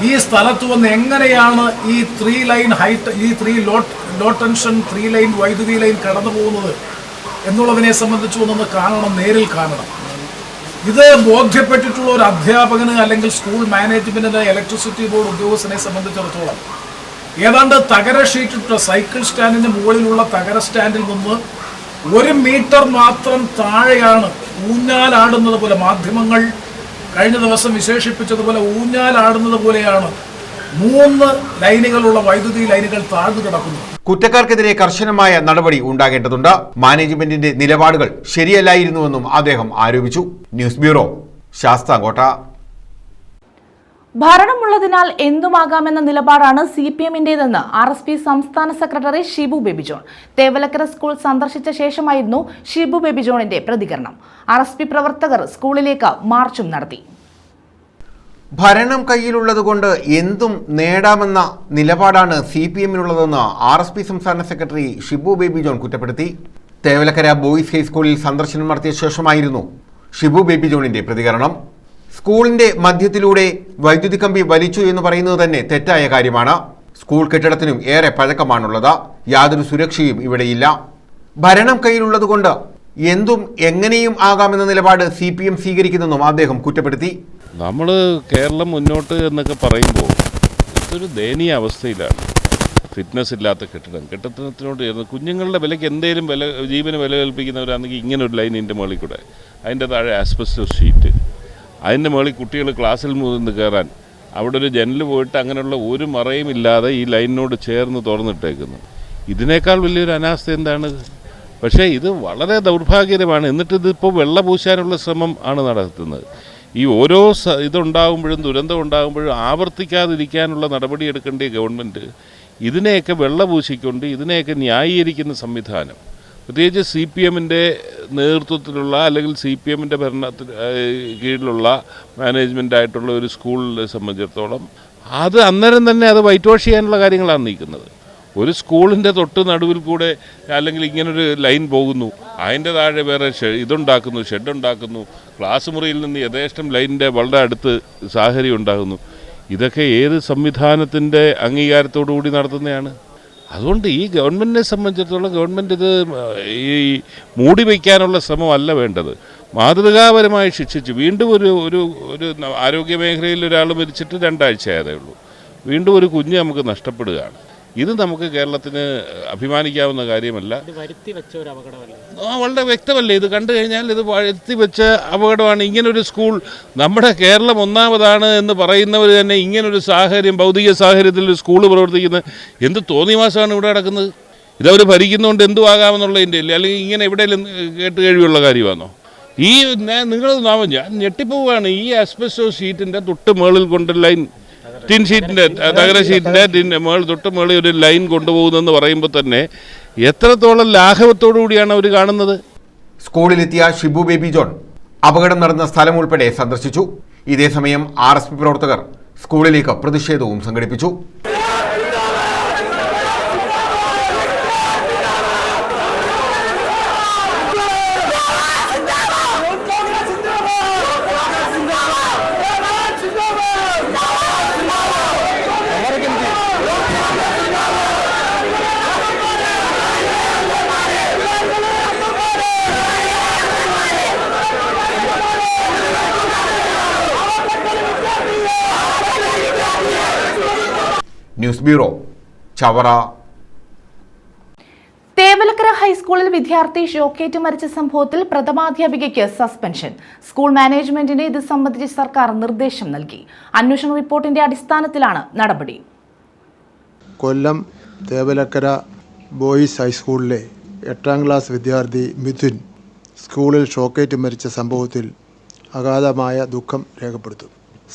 [SPEAKER 9] ഈ സ്ഥലത്ത് വന്ന് എങ്ങനെയാണ് ഈ 3 ലൈൻ ഹൈറ്റ്, ഈ 3 ലോ ടെൻഷൻ 3 ലൈൻ വൈദ്യുതി ലൈൻ കടന്നു പോകുന്നത് എന്നുള്ളതിനെ സംബന്ധിച്ച് ഒന്നൊന്ന് കാണണം, നേരിൽ കാണണം. ഇത് ബോധ്യപ്പെട്ടിട്ടുള്ള ഒരു അധ്യാപകന് അല്ലെങ്കിൽ സ്കൂൾ മാനേജ്മെന്റിന്റെ ഇലക്ട്രിസിറ്റി ബോർഡ് ഉദ്യോഗസ്ഥനെ സംബന്ധിച്ചിടത്തോളം ഏതാണ്ട് തകര ഷീറ്റിട്ട സൈക്കിൾ സ്റ്റാൻഡിന് മുകളിലുള്ള തകര സ്റ്റാൻഡിൽ നിന്ന് 1 മീറ്റർ മാത്രം താഴെയാണ് ഊഞ്ഞാലാടുന്നത് പോലെ, മാധ്യമങ്ങൾ കഴിഞ്ഞ ദിവസം വിശേഷിപ്പിച്ചതുപോലെ ഊഞ്ഞാലാടുന്നത് പോലെയാണ് 3 ലൈനുകളുള്ള വൈദ്യുതി ലൈനുകൾ താഴ്ന്നു കിടക്കുന്നത്.
[SPEAKER 2] കുറ്റക്കാർക്കെതിരെ കർശനമായ നടപടി ഉണ്ടാകേണ്ടതുണ്ട്. മാനേജ്മെന്റിന്റെ നിലപാടുകൾ ശരിയല്ലായിരുന്നുവെന്നും അദ്ദേഹം ആരോപിച്ചു. News bureau, Sasthamcotta.
[SPEAKER 1] ഭരണമുള്ളതിനാൽ എന്തുമാകാമെന്ന നിലപാടാണ് CPM-ന്റേതെന്ന് RSP സംസ്ഥാന സെക്രട്ടറി ഷിബു ബേബി ജോൺ. തേവലക്കര സ്കൂൾ സന്ദർശിച്ച ശേഷമായിരുന്നു ഷിബു ബേബി ജോണിന്റെ പ്രതികരണം. RSP പ്രവർത്തകർ സ്കൂളിലേക്ക് മാർച്ചും നടത്തി.
[SPEAKER 2] ഭരണം കയ്യിലുള്ളതുകൊണ്ട് എന്തും നേടാമെന്ന നിലപാടാണ് CPM-നുള്ളതെന്ന് RSP സംസ്ഥാന സെക്രട്ടറി ഷിബു ബേബി ജോൺ കുറ്റപ്പെടുത്തി. തേവലക്കര ബോയ്സ് ഹൈസ്കൂളിൽ സന്ദർശനം നടത്തിയ ശേഷമായിരുന്നു ഷിബു ബേബി ജോണിന്റെ പ്രതികരണം. സ്കൂളിന്റെ മധ്യത്തിലൂടെ വൈദ്യുതി കമ്പി വലിച്ചു എന്ന് പറയുന്നത് തന്നെ തെറ്റായ കാര്യമാണ്. സ്കൂൾ കെട്ടിടത്തിനും ഏറെ പഴക്കമാണുള്ളത്. യാതൊരു സുരക്ഷയും ഇവിടെയില്ല. ഭരണം കയ്യിലുള്ളതുകൊണ്ട് എന്തും എങ്ങനെയും ആകാമെന്ന നിലപാട് CPM സ്വീകരിക്കുന്നെന്നും അദ്ദേഹം കുറ്റപ്പെടുത്തി.
[SPEAKER 10] നമ്മൾ കേരളം മുന്നോട്ട് എന്നൊക്കെ പറയുമ്പോൾ ഇതൊരു ദയനീയ അവസ്ഥയിലാണ്. ഫിറ്റ്നസ് ഇല്ലാത്ത കെട്ടിടത്തിനോട് ചേർന്ന് കുഞ്ഞുങ്ങളുടെ വിലയ്ക്ക് എന്തെങ്കിലും ജീവന് വില കൽപ്പിക്കുന്നവരാണെങ്കിൽ ഇങ്ങനെ ഒരു ലൈൻ ഇതിൻ്റെ മുകളിൽ കൂടെ, അതിൻ്റെ താഴെ ആസ്ബസ്റ്റോസ് ഷീറ്റ്, അതിൻ്റെ മുകളിൽ കുട്ടികൾ ക്ലാസ്സിൽ നിന്ന് കയറാൻ അവിടെ ഒരു ജനൽ പോയിട്ട് അങ്ങനെയുള്ള ഒരു മറയും ഇല്ലാതെ ഈ ലൈനിനോട് ചേർന്ന് തുറന്നിട്ടേക്കുന്നു. ഇതിനേക്കാൾ വലിയൊരു അനാസ്ഥ എന്താണ്? പക്ഷേ ഇത് വളരെ ദൗർഭാഗ്യകരമാണ്. എന്നിട്ടിതിപ്പോൾ വെള്ള പൂശാനുള്ള ശ്രമം ആണ് നടത്തുന്നത്. ഈ ഓരോ ഇതുണ്ടാകുമ്പോഴും ദുരന്തം ഉണ്ടാകുമ്പോഴും ആവർത്തിക്കാതിരിക്കാനുള്ള നടപടിയെടുക്കേണ്ട ഗവൺമെൻറ് ഇതിനെയൊക്കെ വെള്ള പൂശിക്കൊണ്ട് ഇതിനെയൊക്കെ ന്യായീകരിക്കുന്ന സംവിധാനം, പ്രത്യേകിച്ച് CPM-ൻ്റെ നേതൃത്വത്തിലുള്ള അല്ലെങ്കിൽ CPM-ൻ്റെ ഭരണത്തിന് കീഴിലുള്ള മാനേജ്മെൻറ്റായിട്ടുള്ള ഒരു സ്കൂളിനെ സംബന്ധിച്ചിടത്തോളം അത് അന്നേരം തന്നെ അത് വൈറ്റ് വാഷ് ചെയ്യാനുള്ള കാര്യങ്ങളാണ് നീക്കുന്നത്. ഒരു സ്കൂളിൻ്റെ തൊട്ട് നടുവിൽ കൂടെ അല്ലെങ്കിൽ ഇങ്ങനൊരു ലൈൻ പോകുന്നു, അതിൻ്റെ താഴെ വേറെ ഇതുണ്ടാക്കുന്നു, ഷെഡുണ്ടാക്കുന്നു, ക്ലാസ് മുറിയിൽ നിന്ന് യഥേഷ്ടം ലൈനിൻ്റെ വളരെ അടുത്ത് സാഹചര്യം ഉണ്ടാകുന്നു. ഇതൊക്കെ ഏത് സംവിധാനത്തിൻ്റെ അംഗീകാരത്തോടു കൂടി നടത്തുന്നതാണ്? അതുകൊണ്ട് ഈ ഗവൺമെൻറ്റിനെ സംബന്ധിച്ചിടത്തോളം ഗവൺമെൻറ് ഇത് ഈ മൂടി വയ്ക്കാനുള്ള ശ്രമമല്ല വേണ്ടത്. മാതൃകാപരമായി ശിക്ഷിച്ച് വീണ്ടും ഒരു ആരോഗ്യ മേഖലയിൽ ഒരാൾ മരിച്ചിട്ട് 2 ആഴ്ചയായതേ ഉള്ളൂ, വീണ്ടും ഒരു കുഞ്ഞ് നമുക്ക് നഷ്ടപ്പെടുകയാണ്. ഇത് നമുക്ക് കേരളത്തിന് അഭിമാനിക്കാവുന്ന കാര്യമല്ല. വളരെ വ്യക്തമല്ലേ? ഇത് കണ്ടു കഴിഞ്ഞാൽ ഇത് വരുത്തി വെച്ച അപകടമാണ്. ഇങ്ങനൊരു സ്കൂൾ, നമ്മുടെ കേരളം ഒന്നാമതാണ് എന്ന് പറയുന്നവർ തന്നെ ഇങ്ങനൊരു സാഹചര്യം, ഭൗതിക സാഹചര്യത്തിൽ ഒരു സ്കൂൾ പ്രവർത്തിക്കുന്നത് എന്ത് തോന്നിവാസമാണ് ഇവിടെ നടക്കുന്നത്? ഇതവർ ഭരിക്കുന്നതുകൊണ്ട് എന്തുവാകാമെന്നുള്ളതിൻ്റെ ഇല്ല, അല്ലെങ്കിൽ ഇങ്ങനെ എവിടെയെങ്കിലും കേട്ട് കഴിവുള്ള കാര്യമാണോ? ഈ നിങ്ങൾ ഞാൻ ഞെട്ടിപ്പോവുകയാണ്. ഈ ആസ്ബസ്റ്റോസ് ഷീറ്റിൻ്റെ തൊട്ട് മുകളിൽ കൊണ്ട് ലൈൻ, ടിൻ ഷീറ്റിൻ്റെ തകര ഷീറ്റിൻ്റെ തൊട്ട് മുകളിൽ ഒരു ലൈൻ കൊണ്ടുപോകുന്നെന്ന് പറയുമ്പോൾ തന്നെ എത്രത്തോളം ലാഘവത്തോടു കൂടിയാണ് അവർ കാണുന്നത്.
[SPEAKER 2] സ്കൂളിലെത്തിയ ഷിബു ബേബി ജോൺ അപകടം നടന്ന സ്ഥലം ഉൾപ്പെടെ സന്ദർശിച്ചു. ഇതേസമയം RSP പ്രവർത്തകർ സ്കൂളിലേക്ക് പ്രതിഷേധവും സംഘടിപ്പിച്ചു. News bureau, Chavara.
[SPEAKER 1] തേവലക്കര ഹൈസ്കൂളിൽ വിദ്യാർത്ഥി ഷോക്കേറ്റ് മരിച്ച സംഭവത്തിൽ പ്രഥമാധ്യാപികയ്ക്ക് സസ്പെൻഷൻ. സ്കൂൾ മാനേജ്മെന്റിന് ഇത് സംബന്ധിച്ച് സർക്കാർ നിർദ്ദേശം നൽകി. അന്വേഷണ റിപ്പോർട്ടിന്റെ അടിസ്ഥാനത്തിലാണ് നടപടി.
[SPEAKER 11] കൊല്ലം തേവലക്കര ബോയ്സ് ഹൈസ്കൂളിലെ 8ാം ക്ലാസ് വിദ്യാർത്ഥി മിഥുൻ സ്കൂളിൽ ഷോക്കേറ്റ് മരിച്ച സംഭവത്തിൽ അഗാധമായ ദുഃഖം രേഖപ്പെടുത്തും.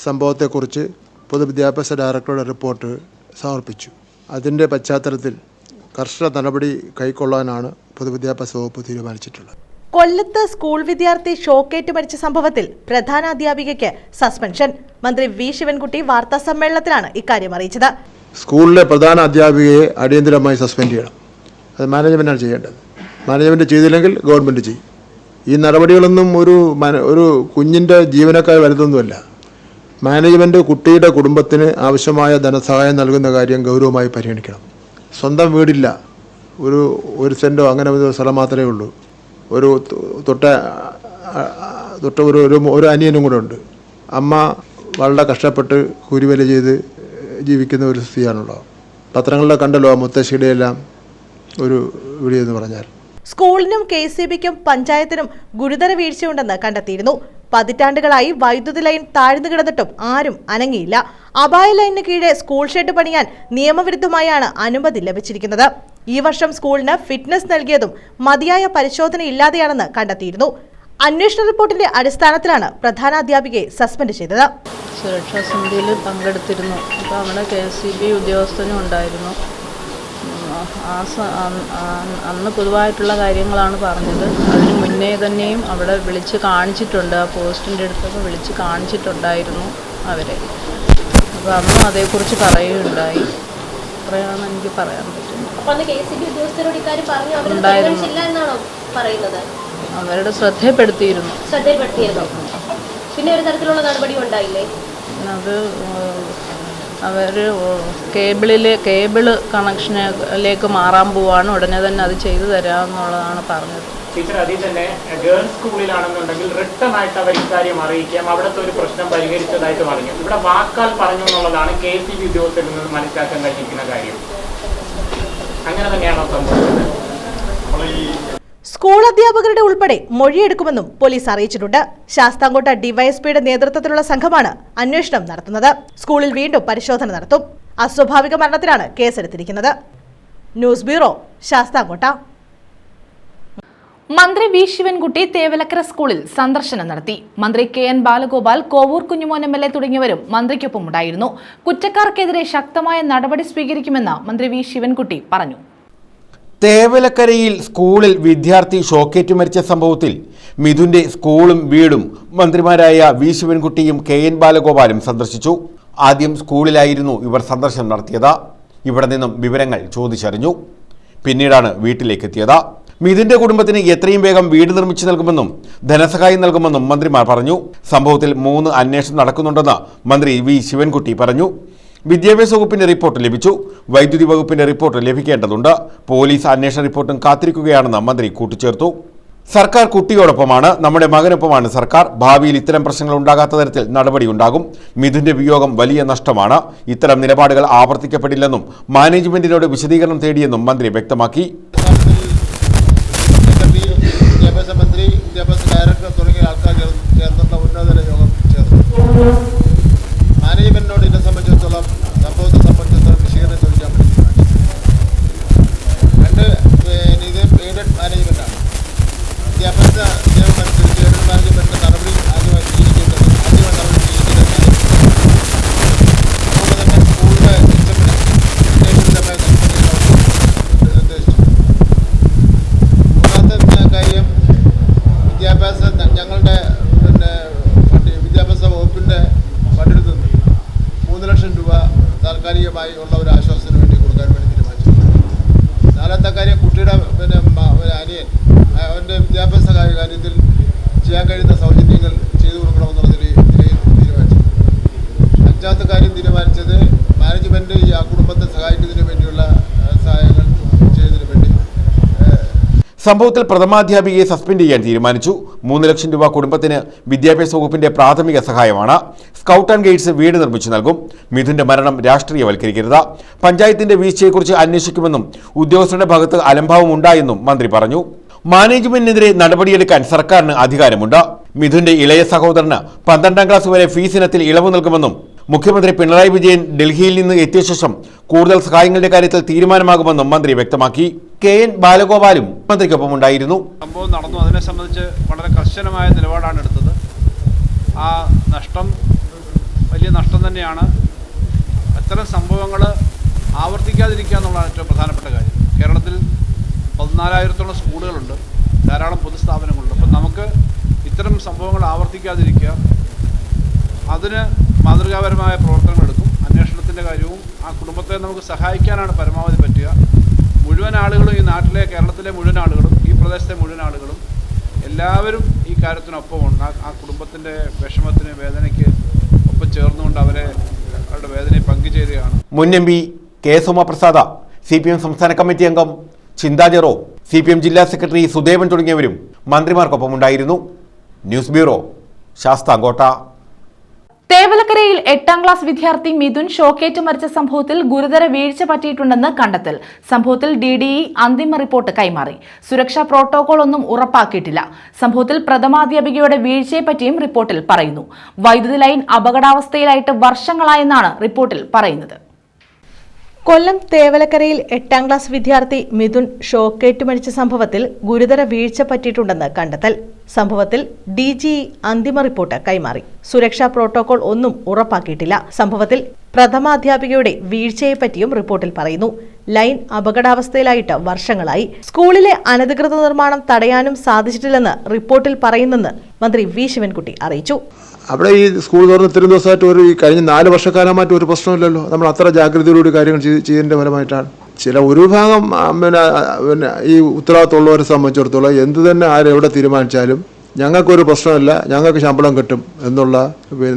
[SPEAKER 11] സംഭവത്തെക്കുറിച്ച് പൊതുവിദ്യാഭ്യാസ ഡയറക്ടറുടെ റിപ്പോർട്ട് സമർപ്പിച്ചു. അതിൻ്റെ പശ്ചാത്തലത്തിൽ കർശന നടപടി കൈക്കൊള്ളാനാണ് പൊതുവിദ്യാഭ്യാസ വകുപ്പ് തീരുമാനിച്ചിട്ടുള്ളത്.
[SPEAKER 4] കൊല്ലത്ത് സ്കൂൾ വിദ്യാർത്ഥി ഷോക്കേറ്റ് മരിച്ച സംഭവത്തിൽ പ്രധാനാധ്യാപികയ്ക്ക് സസ്പെൻഷൻ. മന്ത്രി വി ശിവൻകുട്ടി വാർത്താ സമ്മേളനത്തിലാണ് ഇക്കാര്യം അറിയിച്ചത്.
[SPEAKER 11] സ്കൂളിലെ പ്രധാന അധ്യാപികയെ അടിയന്തരമായി സസ്പെൻഡ് ചെയ്യണം. അത് മാനേജ്മെൻറ്റാണ് ചെയ്യേണ്ടത്. മാനേജ്മെൻറ്റ് ചെയ്തില്ലെങ്കിൽ ഗവൺമെൻറ് ചെയ്യും. ഈ നടപടികളൊന്നും ഒരു കുഞ്ഞിൻ്റെ ജീവനക്കാർ വരുന്നൊന്നുമല്ല. മാനേജ്മെൻറ്റ് കുട്ടിയുടെ കുടുംബത്തിന് ആവശ്യമായ ധനസഹായം നൽകുന്ന കാര്യം ഗൗരവമായി പരിഗണിക്കണം. സ്വന്തം വീടില്ല, ഒരു സെൻറ്റോ അങ്ങനെ ഒരു സ്ഥലം മാത്രമേ ഉള്ളൂ. ഒരു അനിയനും കൂടെ ഉണ്ട്. അമ്മ വളരെ കഷ്ടപ്പെട്ട് കൂലിവേല ചെയ്ത് ജീവിക്കുന്ന ഒരു സ്ഥിതിയാണുള്ളത്. പത്രങ്ങളിലെ കണ്ടല്ലോ മുത്തശ്ശിയുടെ എല്ലാം ഒരു വീഡിയോ എന്ന് പറഞ്ഞാൽ.
[SPEAKER 4] സ്കൂളിനും KCBക്കും പഞ്ചായത്തിനും ഗുരുതര വീഴ്ചയുണ്ടെന്ന് കണ്ടെത്തിയിരുന്നു. പതിറ്റാണ്ടുകളായി വൈദ്യുതി ലൈൻ താഴ്ന്നു കിടന്നിട്ടും ആരും അനങ്ങിയില്ല. അപായ ലൈനിന് കീഴെ സ്കൂൾ ഷെഡ് പണിയാൻ നിയമവിരുദ്ധമായാണ് അനുമതി ലഭിച്ചിരിക്കുന്നത്. ഈ വർഷം സ്കൂളിന് ഫിറ്റ്നസ് നൽകിയതും മതിയായ പരിശോധനയില്ലാതെയാണെന്ന് കണ്ടെത്തിയിരുന്നു. അന്വേഷണ റിപ്പോർട്ടിന്റെ അടിസ്ഥാനത്തിലാണ് പ്രധാന അധ്യാപികയെ സസ്പെൻഡ് ചെയ്തത്.
[SPEAKER 7] സുരക്ഷാ സമിതിയിൽ പങ്കെടുത്തിരുന്നു. അപ്പോൾ അവിടെ KSEB ഉദ്യോഗസ്ഥനും ഉണ്ടായിരുന്നു. അന്ന് പൊതുവായിട്ടുള്ള കാര്യങ്ങളാണ് പറഞ്ഞത്. അതിന് മുന്നേ തന്നെയും അവിടെ വിളിച്ച് കാണിച്ചിട്ടുണ്ട്. ആ പോസ്റ്റിൻ്റെ അടുത്തൊക്കെ വിളിച്ച് കാണിച്ചിട്ടുണ്ടായിരുന്നു അവരെ. അപ്പോൾ അന്നും അതേക്കുറിച്ച് പറയുകയുണ്ടായി. അത്രയാണ് എനിക്ക് പറയാൻ പറ്റുന്നത്. ഉണ്ടായിരുന്നു, അവരുടെ ശ്രദ്ധപ്പെടുത്തിയിരുന്നു.
[SPEAKER 12] പിന്നെ ഒരു തരത്തിലുള്ള നടപടി ഉണ്ടായില്ലേ?
[SPEAKER 7] അത് അവർ കേബിള് കണക്ഷനിലേക്ക് മാറാൻ പോവാണ്, ഉടനെ തന്നെ അത് ചെയ്തു തരാമെന്നുള്ളതാണ് പറഞ്ഞത്.
[SPEAKER 13] ടീച്ചർ, അതിൽ തന്നെ ഗേൾസ് സ്കൂളിലാണെന്നുണ്ടെങ്കിൽ റിട്ടേൺ ആയിട്ട് അവർ ഇക്കാര്യം അറിയിക്കാം, അവിടുത്തെ ഒരു പ്രശ്നം പരിഹരിച്ചതായിട്ട് പറഞ്ഞു. ഇവിടെ വാക്കാൽ പറഞ്ഞു എന്നുള്ളതാണ് KSEB ഉദ്യോഗസ്ഥരിൽ നിന്ന് മനസ്സിലാക്കാൻ കഴിയുന്ന കാര്യം. അങ്ങനെ തന്നെയാണോ സംഭവിച്ചത്?
[SPEAKER 4] സ്കൂൾ അധ്യാപകരുടെ ഉൾപ്പെടെ മൊഴിയെടുക്കുമെന്നും പോലീസ് അറിയിച്ചിട്ടുണ്ട്. ശാസ്താംകോട്ട ഡിവൈഎസ്പിയുടെ നേതൃത്വത്തിലുള്ള സംഘമാണ് അന്വേഷണം നടത്തുന്നത്. സ്കൂളിൽ വീണ്ടും പരിശോധന നടത്തും. അസ്വാഭാവിക മരണത്തിനാണ് കേസെടുത്തിരിക്കുന്നത്. News bureau, Sasthamcotta.
[SPEAKER 1] മന്ത്രി വി ശിവൻകുട്ടി തേവലക്കര സ്കൂളിൽ സന്ദർശനം നടത്തി. മന്ത്രി KN ബാലഗോപാൽ, കോവൂർ കുഞ്ഞുമോൻ MLA തുടങ്ങിയവരും മന്ത്രിക്കൊപ്പം ഉണ്ടായിരുന്നു. കുറ്റക്കാർക്കെതിരെ ശക്തമായ നടപടി സ്വീകരിക്കുമെന്ന് മന്ത്രി വി ശിവൻകുട്ടി പറഞ്ഞു.
[SPEAKER 2] തേവലക്കരയിൽ സ്കൂളിൽ വിദ്യാർത്ഥി ഷോക്കേറ്റ് മരിച്ച സംഭവത്തിൽ മിഥുന്റെ സ്കൂളും വീടും മന്ത്രിമാരായ വി ശിവൻകുട്ടിയും KN ബാലഗോപാലും സന്ദർശിച്ചു. ആദ്യം സ്കൂളിലായിരുന്നു ഇവർ സന്ദർശനം നടത്തിയത്. ഇവിടെ നിന്നും വിവരങ്ങൾ ചോദിച്ചറിഞ്ഞു. പിന്നീടാണ് വീട്ടിലേക്ക് എത്തിയത്. മിഥുന്റെ കുടുംബത്തിന് എത്രയും വേഗം വീട് നിർമ്മിച്ചു നൽകുമെന്നും ധനസഹായം നൽകുമെന്നും മന്ത്രിമാർ പറഞ്ഞു. സംഭവത്തിൽ 3 അന്വേഷണം നടക്കുന്നുണ്ടെന്ന് മന്ത്രി വി ശിവൻകുട്ടി പറഞ്ഞു. വിദ്യാഭ്യാസ വകുപ്പിന്റെ റിപ്പോർട്ട് ലഭിച്ചു. വൈദ്യുതി വകുപ്പിന്റെ റിപ്പോർട്ട് ലഭിക്കേണ്ടതുണ്ട്. പോലീസ് അന്വേഷണ റിപ്പോർട്ടും കാത്തിരിക്കുകയാണെന്ന് മന്ത്രി കൂട്ടിച്ചേർത്തു. സർക്കാർ കുട്ടിയോടൊപ്പമാണ്, നമ്മുടെ മകനൊപ്പമാണ് സർക്കാർ. ഭാവിയിൽ ഇത്തരം പ്രശ്നങ്ങൾ ഉണ്ടാകാത്ത തരത്തിൽ നടപടിയുണ്ടാകും. മിഥുന്റെ വിയോഗം വലിയ നഷ്ടമാണ്. ഇത്തരം നിലപാടുകൾ ആവർത്തിക്കപ്പെടില്ലെന്നും മാനേജ്മെന്റിനോട് വിശദീകരണം തേടിയെന്നും മന്ത്രി വ്യക്തമാക്കി.
[SPEAKER 5] വിദ്യാഭ്യാസ മന്ത്രി, വിദ്യാഭ്യാസ ഡയറക്ടർ തുടങ്ങിയ ആൾക്കാർ ചേർന്നുള്ള ഉന്നതതല യോഗം ചേർന്നു. മാനേജ്മെന്റിനോട് ഇതിനെ സംബന്ധിച്ചിടത്തോളം സംഭവത്തെ സംബന്ധിച്ചിടത്തോളം വിശദീകരണം ചോദിക്കാൻ വേണ്ടി തീരുമാനിച്ചു. ഇത് എയ്ഡഡ് മാനേജ്മെന്റാണ്. വിദ്യാഭ്യാസ നിയമമനുസരിച്ച് എയ്ഡഡ് മാനേജ്മെന്റിന്റെ നടപടി ആദ്യമായി സ്വീകരിക്കുന്നത് അതുകൊണ്ട് തന്നെ സ്കൂളിലെ HMനെ വിജയപൂരിതമായി നിർദ്ദേശിച്ചു. മൂന്നാമത്തെ കാര്യം, ഞങ്ങളുടെ വിദ്യാഭ്യാസ വകുപ്പിൻ്റെ ഫണ്ടിൽ നിന്ന് 3 ലക്ഷം രൂപ താൽക്കാലികമായി ഉള്ള ഒരു ആശ്വാസത്തിന് വേണ്ടി കൊടുക്കാൻ വേണ്ടി തീരുമാനിച്ചിട്ടുണ്ട്. നാലാമത്തെ കാര്യം, കുട്ടിയുടെ അനിയൻ അവൻ്റെ വിദ്യാഭ്യാസ കാര്യത്തിൽ ചെയ്യാൻ കഴിയുന്ന സൗജന്യങ്ങൾ ചെയ്തു കൊടുക്കണമെന്നുള്ള നിലയിൽ തീരുമാനിച്ചു. അഞ്ചാമത്തെ കാര്യം തീരുമാനിച്ചത് മാനേജ്മെൻറ്റ് ആ കുടുംബത്തെ സഹായിക്കുന്നതിന് വേണ്ടിയുള്ള സഹായങ്ങൾ ചെയ്യുന്നതിന് വേണ്ടി.
[SPEAKER 2] സംഭവത്തിൽ പ്രഥമാധ്യാപികയെ സസ്പെൻഡ് ചെയ്യാൻ തീരുമാനിച്ചു. 3 ലക്ഷം രൂപ കുടുംബത്തിന് വിദ്യാഭ്യാസ വകുപ്പിന്റെ പ്രാഥമിക സഹായമാണ്. സ്കൗട്ട് ആൻഡ് ഗൈഡ്സ് വീട് നിർമ്മിച്ചു നൽകും. മിഥുന്റെ മരണം രാഷ്ട്രീയവൽക്കരിക്കരുത്. പഞ്ചായത്തിന്റെ വീഴ്ചയെക്കുറിച്ച് അന്വേഷിക്കുമെന്നും ഉദ്യോഗസ്ഥരുടെ ഭാഗത്ത് അലംഭാവം ഉണ്ടായെന്നും മന്ത്രി പറഞ്ഞു. മാനേജ്മെന്റിനെതിരെ നടപടിയെടുക്കാൻ സർക്കാരിന് അധികാരമുണ്ട്. മിഥുന്റെ ഇളയ സഹോദരന് 12ാം ക്ലാസ് വരെ ഫീസ് ഇനത്തിൽ ഇളവ് നൽകുമെന്നും മുഖ്യമന്ത്രി പിണറായി വിജയൻ ഡൽഹിയിൽ നിന്ന് എത്തിയ ശേഷം കൂടുതൽ സഹായങ്ങളുടെ കാര്യത്തിൽ തീരുമാനമാകുമെന്നും മന്ത്രി വ്യക്തമാക്കി. KN ബാലഗോപാലും മന്ത്രിക്കൊപ്പം ഉണ്ടായിരുന്നു.
[SPEAKER 14] സംഭവം നടന്നു, അതിനെ സംബന്ധിച്ച് വളരെ കർശനമായ നിലപാടാണ് എടുത്തത്. ആ നഷ്ടം വലിയ നഷ്ടം തന്നെയാണ്. അത്തരം സംഭവങ്ങൾ ആവർത്തിക്കാതിരിക്കുക എന്നുള്ളതാണ് ഏറ്റവും പ്രധാനപ്പെട്ട കാര്യം. കേരളത്തിൽ 14,000-ഓളം സ്കൂളുകളുണ്ട്, ധാരാളം പൊതുസ്ഥാപനങ്ങളുണ്ട്. അപ്പം നമുക്ക് ഇത്തരം സംഭവങ്ങൾ ആവർത്തിക്കാതിരിക്കുക, അതിന് മാതൃകാപരമായ പ്രവർത്തനങ്ങൾ എടുക്കും. അന്വേഷണത്തിൻ്റെ കാര്യവും ആ കുടുംബത്തെ നമുക്ക് സഹായിക്കാനാണ് പരമാവധി പറ്റുക. മുഴുവൻ ആളുകളും, ഈ നാട്ടിലെ കേരളത്തിലെ മുഴുവൻ ആളുകളും, ഈ പ്രദേശത്തെ മുഴുവൻ ആളുകളും എല്ലാവരും ഈ കാര്യത്തിനൊപ്പമുണ്ട്. ആ കുടുംബത്തിൻ്റെ വിഷമത്തിന്, വേദനയ്ക്ക് ഒപ്പം ചേർന്നുകൊണ്ട് അവരുടെ വേദനയെ പങ്കുചേരുകയാണ്.
[SPEAKER 2] മുൻ MP K. സോമപ്രസാദ, CPM സംസ്ഥാന കമ്മിറ്റി അംഗം ചിന്താ ജെറോ, CPM ജില്ലാ സെക്രട്ടറി സുദേവൻ തുടങ്ങിയവരും മന്ത്രിമാർക്കൊപ്പം ഉണ്ടായിരുന്നു. News bureau, Sasthamcotta.
[SPEAKER 1] തേവലക്കരയിൽ 8ാം ക്ലാസ് വിദ്യാർത്ഥി മിഥുൻ ഷോക്കേറ്റ് മരിച്ച സംഭവത്തിൽ ഗുരുതര വീഴ്ച പറ്റിയിട്ടുണ്ടെന്ന് കണ്ടെത്തൽ. സംഭവത്തിൽ DDE അന്തിമ റിപ്പോർട്ട് കൈമാറി. സുരക്ഷാ പ്രോട്ടോകോൾ ഒന്നും ഉറപ്പാക്കിയിട്ടില്ല. സംഭവത്തിൽ പ്രഥമാധ്യാപികയുടെ വീഴ്ചയെപ്പറ്റിയും റിപ്പോർട്ടിൽ പറയുന്നു. വൈദ്യുതി ലൈൻ അപകടാവസ്ഥയിലായിട്ട് വർഷങ്ങളായെന്നാണ് റിപ്പോർട്ടിൽ പറയുന്നത്.
[SPEAKER 4] കൊല്ലം തേവലക്കരയിൽ 8ാം ക്ലാസ് വിദ്യാർത്ഥി മിഥുൻ ഷോക്കേറ്റ് മരിച്ച സംഭവത്തിൽ ഗുരുതര വീഴ്ച പറ്റിയിട്ടുണ്ടെന്ന് കണ്ടെത്തൽ. സംഭവത്തിൽ DGE അന്തിമ റിപ്പോർട്ട് കൈമാറി. സുരക്ഷാ പ്രോട്ടോകോൾ ഒന്നും ഉറപ്പാക്കിയിട്ടില്ല. സംഭവത്തിൽ പ്രഥമാധ്യാപികയുടെ വീഴ്ചയെപ്പറ്റിയും റിപ്പോർട്ടിൽ പറയുന്നു. ലൈൻ അപകടാവസ്ഥയിലായിട്ട് വർഷങ്ങളായി. സ്കൂളിലെ അനധികൃത നിർമ്മാണം തടയാനും സാധിച്ചിട്ടില്ലെന്ന് റിപ്പോർട്ടിൽ പറയുന്നെന്ന് മന്ത്രി വി ശിവൻകുട്ടി അറിയിച്ചു.
[SPEAKER 11] അവിടെ ഈ സ്കൂൾ തുറന്ന് ഇത്രയും ദിവസമായിട്ട് ഈ കഴിഞ്ഞ 4 വർഷക്കാലമായിട്ട് ഒരു പ്രശ്നമില്ലല്ലോ. നമ്മൾ അത്ര ജാഗ്രതയോടുകൂടി കാര്യങ്ങൾ ചെയ്തതിൻ്റെ ഫലമായിട്ടാണ്. ഒരു ഭാഗം പിന്നെ ഈ ഉത്തരവാദിത്തമുള്ളവരെ സംബന്ധിച്ചിടത്തോളം എന്ത് തന്നെ ആരെവിടെ തീരുമാനിച്ചാലും ഞങ്ങൾക്കൊരു പ്രശ്നമില്ല, ഞങ്ങൾക്ക് ശമ്പളം കിട്ടും എന്നുള്ള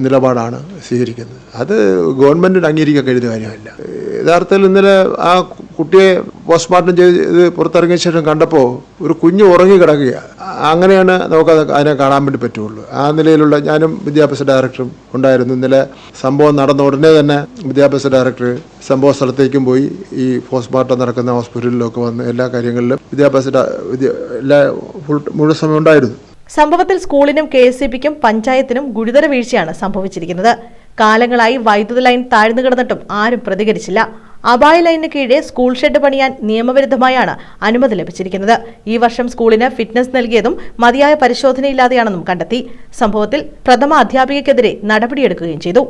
[SPEAKER 11] നിലപാടാണ് സ്വീകരിക്കുന്നത്. അത് ഗവൺമെൻറ്റിന് അംഗീകരിക്കാൻ കഴിയുന്ന കാര്യമല്ല. യഥാർത്ഥത്തിൽ ഇന്നലെ ആ കുട്ടിയെ പോസ്റ്റ്മോർട്ടം ചെയ്ത് പുറത്തിറങ്ങിയ ശേഷം കണ്ടപ്പോൾ ഒരു കുഞ്ഞ് ഉറങ്ങി കിടക്കുക. അങ്ങനെയാണ് നമുക്കത് അതിനെ കാണാൻ വേണ്ടി പറ്റുള്ളൂ. ആ നിലയിലുള്ള ഞാനും വിദ്യാഭ്യാസ ഡയറക്ടറും ഉണ്ടായിരുന്നു. ഇന്നലെ സംഭവം നടന്ന ഉടനെ തന്നെ വിദ്യാഭ്യാസ ഡയറക്ടർ സംഭവ സ്ഥലത്തേക്കും പോയി ഈ പോസ്റ്റ്മോർട്ടം നടക്കുന്ന ഹോസ്പിറ്റലിലൊക്കെ വന്ന് എല്ലാ കാര്യങ്ങളിലും മുഴുവൻ സമയം ഉണ്ടായിരുന്നു.
[SPEAKER 4] സംഭവത്തിൽ സ്കൂളിനും KSEBിക്കും പഞ്ചായത്തിനും ഗുരുതര വീഴ്ചയാണ് സംഭവിച്ചിരിക്കുന്നത്. കാലങ്ങളായി വൈദ്യുത ലൈൻ താഴ്ന്നു കിടന്നിട്ടും ആരും പ്രതികരിച്ചില്ല. അപായ ലൈനിന് കീഴെ സ്കൂൾ ഷെഡ് പണിയാൻ നിയമവിരുദ്ധമായാണ് അനുമതി ലഭിച്ചിരിക്കുന്നത്. ഈ വർഷം സ്കൂളിന് ഫിറ്റ്നസ് നൽകിയതും മതിയായ പരിശോധനയില്ലാതെയാണെന്നും കണ്ടെത്തി. സംഭവത്തിൽ പ്രഥമ അധ്യാപികയ്ക്കെതിരെ നടപടിയെടുക്കുകയും ചെയ്തു.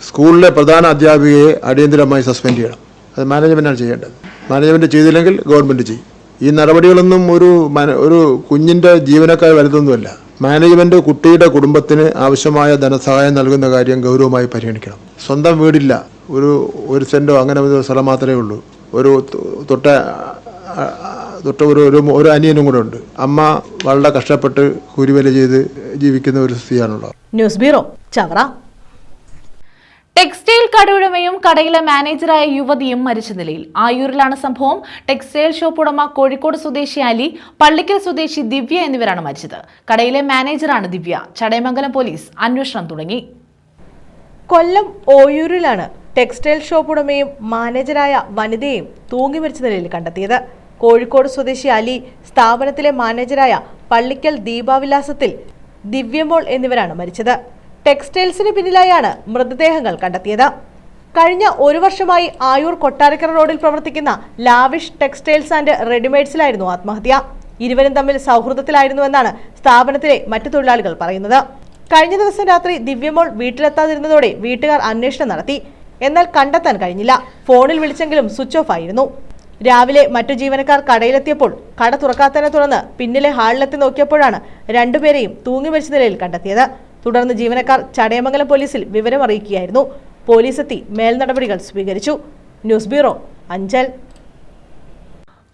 [SPEAKER 11] സ്കൂളിലെ പ്രധാന അധ്യാപികയെ അടിയന്തരമായി സസ്പെൻഡ് ചെയ്യണം. അത് മാനേജ്മെന്റാണ് ചെയ്യേണ്ടത്. മാനേജ്മെന്റ് ചെയ്തില്ലെങ്കിൽ ഗവൺമെന്റ് ചെയ്യും. ഈ നടപടികളൊന്നും ഒരു കുഞ്ഞിന്റെ ജീവനക്കാർ വരുന്നൊന്നുമല്ല. മാനേജ്മെന്റ് കുട്ടിയുടെ കുടുംബത്തിന് ആവശ്യമായ ധനസഹായം നൽകുന്ന കാര്യം ഗൗരവമായി പരിഗണിക്കണം. സ്വന്തം വീടില്ല, ഒരു സെന്റോ അങ്ങനെ ഒരു സ്ഥലം മാത്രമേ ഉള്ളൂ. ഒരു അനിയനും കൂടെ ഉണ്ട്. അമ്മ വളരെ കഷ്ടപ്പെട്ട് കൂലിവേല ചെയ്ത് ജീവിക്കുന്ന ഒരു സ്ത്രീയാണുള്ളത്.
[SPEAKER 4] News bureau, Chavara.
[SPEAKER 1] ടെക്സ്റ്റൈൽ കടയുടമയും കടയിലെ മാനേജറായ യുവതിയും മരിച്ച നിലയിൽ. ആയൂരിലാണ് സംഭവം. ടെക്സ്റ്റൈൽ ഷോപ്പ് ഉടമ കോഴിക്കോട് സ്വദേശി അലി, പള്ളിക്കൽ സ്വദേശി ദിവ്യ എന്നിവരാണ് മരിച്ചത്. കടയിലെ മാനേജറാണ് ദിവ്യ. ചടയമംഗലം പോലീസ് അന്വേഷണം തുടങ്ങി.
[SPEAKER 4] കൊല്ലം ഓയൂരിലാണ് ടെക്സ്റ്റൈൽ ഷോപ്പ് ഉടമയും മാനേജറായ വനിതയെയും തൂങ്ങി മരിച്ച നിലയിൽ കണ്ടെത്തിയത്. കോഴിക്കോട് സ്വദേശി അലി, സ്ഥാപനത്തിലെ മാനേജറായ പള്ളിക്കൽ ദീപാവിലാസത്തിൽ ദിവ്യമോൾ എന്നിവരാണ് മരിച്ചത്. ടെക്സ്റ്റൈൽസിന് പിന്നിലായാണ് മൃതദേഹങ്ങൾ കണ്ടെത്തിയത്. കഴിഞ്ഞ 1 വർഷമായി ആയൂർ കൊട്ടാരക്കര റോഡിൽ പ്രവർത്തിക്കുന്ന ലാവിഷ് ടെക്സ്റ്റൈൽസ് ആൻഡ് റെഡിമെയ്ഡ്സിലായിരുന്നു ആത്മഹത്യ. ഇരുവരും തമ്മിൽ സൗഹൃദത്തിലായിരുന്നുവെന്നാണ് സ്ഥാപനത്തിലെ മറ്റു തൊഴിലാളികൾ പറയുന്നത്. കഴിഞ്ഞ ദിവസം രാത്രി ദിവ്യമോൾ വീട്ടിലെത്താതിരുന്നതോടെ വീട്ടുകാർ അന്വേഷണം നടത്തി. എന്നാൽ കണ്ടെത്താൻ കഴിഞ്ഞില്ല. ഫോണിൽ വിളിച്ചെങ്കിലും സ്വിച്ച് ഓഫ് ആയിരുന്നു. രാവിലെ മറ്റു ജീവനക്കാർ കടയിലെത്തിയപ്പോൾ കട തുറക്കാത്തതിനെ തുടർന്ന് പിന്നിലെ ഹാളിലെത്തി നോക്കിയപ്പോഴാണ് രണ്ടുപേരെയും തൂങ്ങി മരിച്ച നിലയിൽ കണ്ടെത്തിയത്. തുടർന്ന് ജീവനക്കാർ ചടയമംഗലം പോലീസിൽ വിവരം അറിയിക്കുകയായിരുന്നു. പോലീസ് എത്തി മേൽനടപടികൾ സ്വീകരിച്ചു. News bureau, Anchal.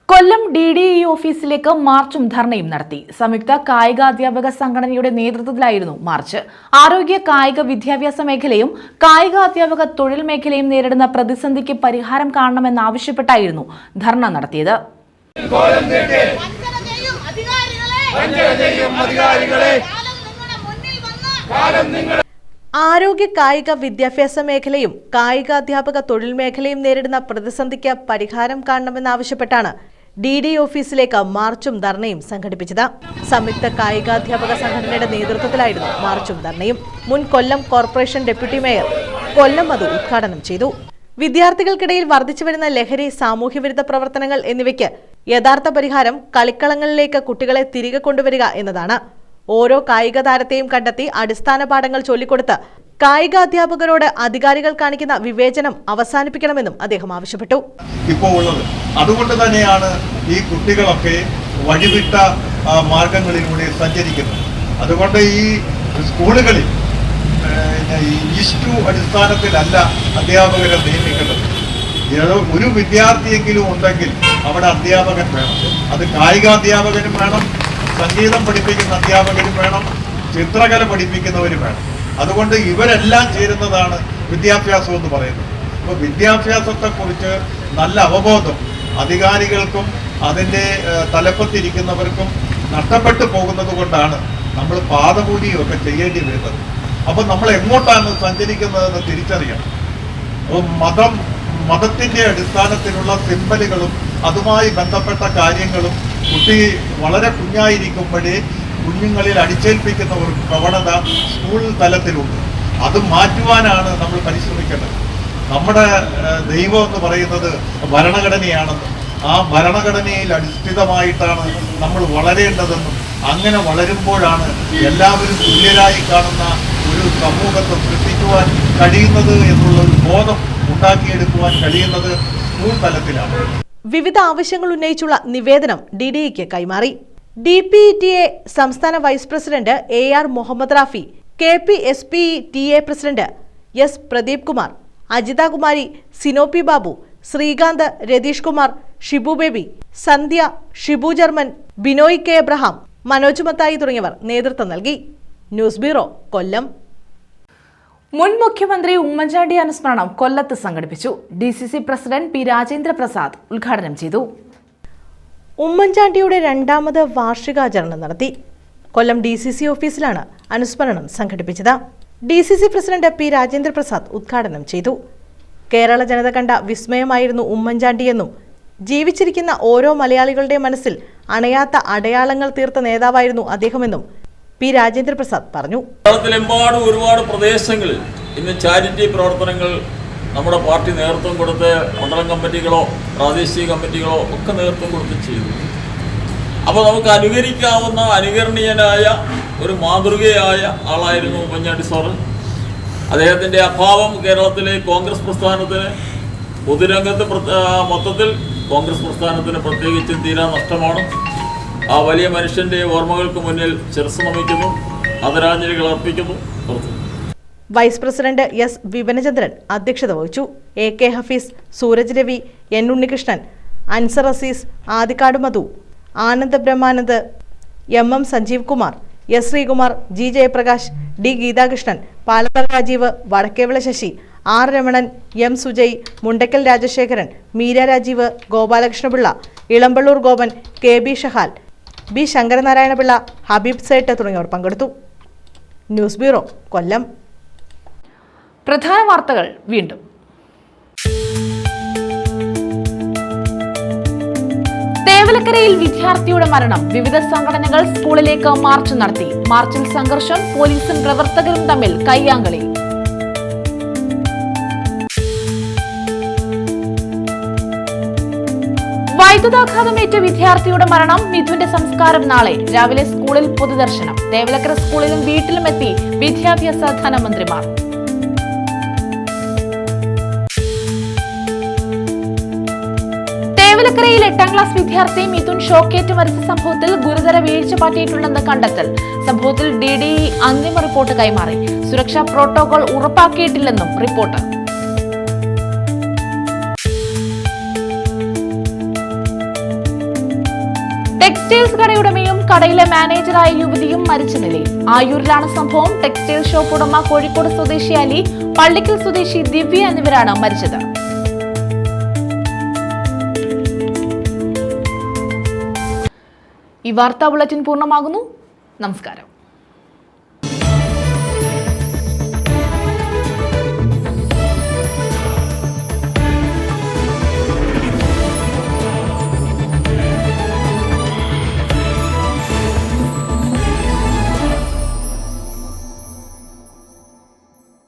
[SPEAKER 1] Kollam DDE ഓഫീസിലേക്ക് മാർച്ചും ധർണയും നടത്തി. സംയുക്ത കായികാധ്യാപക സംഘടനയുടെ നേതൃത്വത്തിലായിരുന്നു മാർച്ച്. ആരോഗ്യ കായിക വിദ്യാഭ്യാസ മേഖലയും കായികാധ്യാപക തൊഴിൽ മേഖലയും നേരിടുന്ന പ്രതിസന്ധിക്ക് പരിഹാരം കാണണമെന്നാവശ്യപ്പെട്ടായിരുന്നു ധർണ നടത്തിയത്.
[SPEAKER 4] ആരോഗ്യ കായിക വിദ്യാഭ്യാസ മേഖലയും കായികാധ്യാപക തൊഴിൽ മേഖലയും നേരിടുന്ന പ്രതിസന്ധിക്ക് പരിഹാരം കാണണമെന്നാവശ്യപ്പെട്ടാണ് DDE ഓഫീസിലേക്ക് മാർച്ചും ധർണയും സംഘടിപ്പിച്ചത്. സംയുക്ത കായികാധ്യാപക സംഘടനയുടെ നേതൃത്വത്തിലായിരുന്നു മാർച്ചും ധർണയും. മുൻ കൊല്ലം കോർപ്പറേഷൻ ഡെപ്യൂട്ടി മേയർ കൊല്ലം മധു ഉദ്ഘാടനം ചെയ്തു. വിദ്യാർത്ഥികൾക്കിടയിൽ വർദ്ധിച്ചുവരുന്ന ലഹരി, സാമൂഹ്യവിരുദ്ധ പ്രവർത്തനങ്ങൾ എന്നിവയ്ക്ക് യഥാർത്ഥ പരിഹാരം കളിക്കളങ്ങളിലേക്ക് കുട്ടികളെ തിരികെ കൊണ്ടുവരിക എന്നതാണ്. ഓരോ കായിക താരത്തെയും കണ്ടെത്തി അടിസ്ഥാന പാഠങ്ങൾ ചൊല്ലിക്കൊടുത്ത് കായികാധ്യാപകരോട് അധികാരികൾ കാണിക്കുന്ന വിവേചനം അവസാനിപ്പിക്കണമെന്നും അദ്ദേഹം ആവശ്യപ്പെട്ടു.
[SPEAKER 15] ഇപ്പോൾ ഉള്ളത് അതുകൊണ്ട് തന്നെയാണ് ഈ കുട്ടികളൊക്കെ വഴിവിട്ട മാർഗങ്ങളിലൂടെ സഞ്ചരിക്കുന്നത്. അതുകൊണ്ട് ഈ സ്കൂളുകളിൽ ഇഷ്ടു അടിസ്ഥാനത്തിലല്ല അധ്യാപകരെ നിയമിക്കേണ്ടത്. ഒരു വിദ്യാർത്ഥിയെങ്കിലും ഉണ്ടെങ്കിൽ അവിടെ അധ്യാപകൻ വേണം. അത് കായികാധ്യാപകനും വേണം, സംഗീതം പഠിപ്പിക്കുന്ന അധ്യാപകരും വേണം, ചിത്രകല പഠിപ്പിക്കുന്നവരും വേണം. അതുകൊണ്ട് ഇവരെല്ലാം ചേരുന്നതാണ് വിദ്യാഭ്യാസം എന്ന് പറയുന്നത്. അപ്പോൾ വിദ്യാഭ്യാസത്തെക്കുറിച്ച് നല്ല അവബോധം അധികാരികൾക്കും അതിൻ്റെ തലപ്പത്തിരിക്കുന്നവർക്കും നഷ്ടപ്പെട്ടു പോകുന്നത് കൊണ്ടാണ് നമ്മൾ പാദപൂജയൊക്കെ ചെയ്യേണ്ടി വരുന്നത്. അപ്പോൾ നമ്മൾ എങ്ങോട്ടാണ് സഞ്ചരിക്കുന്നതെന്ന് തിരിച്ചറിയണം. അപ്പോൾ മതത്തിൻ്റെ അടിസ്ഥാനത്തിലുള്ള സിംബലുകളും അതുമായി ബന്ധപ്പെട്ട കാര്യങ്ങളും കുട്ടി വളരെ കുഞ്ഞായിരിക്കുമ്പോഴേ കുഞ്ഞുങ്ങളിൽ അടിച്ചേൽപ്പിക്കുന്ന ഒരു പ്രവണത സ്കൂൾ തലത്തിലുണ്ട്. അത് മാറ്റുവാനാണ് നമ്മൾ പരിശ്രമിക്കേണ്ടത്. നമ്മുടെ ദൈവം എന്ന് പറയുന്നത് ഭരണഘടനയാണെന്നും ആ ഭരണഘടനയിൽ അധിഷ്ഠിതമായിട്ടാണ് നമ്മൾ വളരേണ്ടതെന്നും അങ്ങനെ വളരുമ്പോഴാണ് എല്ലാവരും തുല്യരായി കാണുന്ന ഒരു സമൂഹത്തെ സൃഷ്ടിക്കുവാൻ കഴിയുന്നത് എന്നുള്ള ഒരു ബോധം ഉണ്ടാക്കിയെടുക്കുവാൻ കഴിയുന്നത് സ്കൂൾ തലത്തിലാണ്.
[SPEAKER 4] വിവിധ ആവശ്യങ്ങൾ ഉന്നയിച്ചുള്ള നിവേദനം DDEക്ക് കൈമാറി. DPETA സംസ്ഥാന vice president AR Muhammad Rafi, KPSPTA president S Pradeep Kumar, Ajitha Kumari, Sinopi Babu, Sreekanth, Ratheesh Kumar, Shibu Baby, Sandhya, Shibu German, Binoy K Abraham, Manoj Mathai തുടങ്ങിയവർ നേതൃത്വം നൽകി. News bureau, Kollam.
[SPEAKER 1] മുൻ മുഖ്യമന്ത്രി ഉമ്മൻചാണ്ടി അനുസ്മരണം കൊല്ലത്ത് സംഘടിപ്പിച്ചു. DCC president P Rajendra Prasad ഉദ്ഘാടനം ചെയ്തു.
[SPEAKER 4] ഉമ്മൻചാണ്ടിയുടെ രണ്ടാമത് വാർഷികാചരണം നടത്തി. കൊല്ലം DCC ഓഫീസിലാണ് അനുസ്മരണം സംഘടിപ്പിച്ചത്. DCC president P Rajendra Prasad ഉദ്ഘാടനം ചെയ്തു. കേരള ജനത കണ്ട വിസ്മയമായിരുന്നു ഉമ്മൻചാണ്ടിയെന്നും ജീവിച്ചിരിക്കുന്ന ഓരോ മലയാളികളുടെ മനസ്സിൽ അണയാത്ത അടയാളങ്ങൾ തീർത്ത നേതാവായിരുന്നു അദ്ദേഹമെന്നും P രാജേന്ദ്ര പ്രസാദ് പറഞ്ഞു.
[SPEAKER 16] കേരളത്തിലെമ്പാടും ഒരുപാട് പ്രദേശങ്ങളിൽ ഇന്ന് ചാരിറ്റി പ്രവർത്തനങ്ങൾ നമ്മുടെ പാർട്ടി നേതൃത്വം കൊടുത്ത് മണ്ഡലം കമ്മിറ്റികളോ പ്രാദേശിക കമ്മിറ്റികളോ ഒക്കെ നേതൃത്വം കൊടുത്ത് ചെയ്തു. അപ്പോൾ നമുക്ക് അനുകരിക്കാവുന്ന അനുകരണീയനായ ഒരു മാതൃകയായ ആളായിരുന്നു ഉമ്മൻചാണ്ടി സാറ്. അദ്ദേഹത്തിൻ്റെ അഭാവം കേരളത്തിലെ കോൺഗ്രസ് പ്രസ്ഥാനത്തിന് പൊതുരംഗത്ത് മൊത്തത്തിൽ കോൺഗ്രസ് പ്രസ്ഥാനത്തിന് പ്രത്യേകിച്ച് തീരാ നഷ്ടമാണ്. ആ വലിയ മനുഷ്യൻ്റെ ഓർമ്മകൾക്ക് മുന്നിൽ ശിരസ്സ് നമിക്കുന്നു, ആദരാഞ്ജലികൾ അർപ്പിക്കുന്നു.
[SPEAKER 4] വൈസ് പ്രസിഡന്റ് S വിപനചന്ദ്രൻ അധ്യക്ഷത വഹിച്ചു. AK ഹഫീസ്, സൂരജ് രവി, N ഉണ്ണികൃഷ്ണൻ, അൻസർ അസീസ്, ആദിക്കാട് മധു, Anand Brahmanand, MM Sanjeev Kumar, S Sreekumar, G Jayaprakash, D Geethakrishnan, Palakkad Rajeev, Vadakkevila Sasi, R Ramanan, M Sujay, Mundakkal Rajasekharan, Meera Rajeev, Gopalakrishna Pillai, Elampalloor Gopan, KB Shahal, B Sankaranarayanapillai, Habib Sait തുടങ്ങിയവർ പങ്കെടുത്തു. ന്യൂസ് ബ്യൂറോ, കൊല്ലം.
[SPEAKER 1] പ്രധാന വാർത്തകൾ വീണ്ടും. തേവലക്കരയിൽ വിദ്യാർത്ഥിയുടെ മരണം. വിവിധ സംഘടനകൾ സ്കൂളിലേക്ക് മാർച്ച് നടത്തി. മാർച്ചിൽ സംഘർഷം, പോലീസും പ്രവർത്തകരും തമ്മിൽ കയ്യാങ്കളി. വൈദ്യുതാഘാതമേറ്റ വിദ്യാർത്ഥിയുടെ മരണം. മിഥുന്റെ സംസ്കാരം നാളെ രാവിലെ സ്കൂളിൽ പൊതുദർശനം. തേവലക്കര സ്കൂളിലും വീട്ടിലും എത്തി വിദ്യാഭ്യാസ ധനമന്ത്രിമാർ. തേവലക്കരയിൽ 8ാം ക്ലാസ് വിദ്യാർത്ഥി മിഥുൻ ഷോക്കേറ്റ് മരിച്ച സംഭവത്തിൽ ഗുരുതര വീഴ്ച പറ്റിയിട്ടുണ്ടെന്ന് കണ്ടെത്തൽ. സംഭവത്തിൽ DDE അന്തിമ റിപ്പോർട്ട് കൈമാറി. സുരക്ഷാ പ്രോട്ടോകോൾ ഉറപ്പാക്കിയിട്ടില്ലെന്നും റിപ്പോർട്ട്. ടെക്സ്റ്റൈൽസ് കടയുടമയും കടയിലെ മാനേജറായ യുവതിയും മരിച്ച നിലയിൽ. ആയൂരിലാണ് സംഭവം. ടെക്സ്റ്റൈൽ ഷോപ്പ് ഉടമ കോഴിക്കോട് സ്വദേശി അലി, പള്ളിക്കൽ സ്വദേശി ദിവ്യ എന്നിവരാണ് മരിച്ചത്. ഈ വാർത്താ ബുള്ളറ്റിൻ പൂർണ്ണമാകുന്നു. നമസ്കാരം.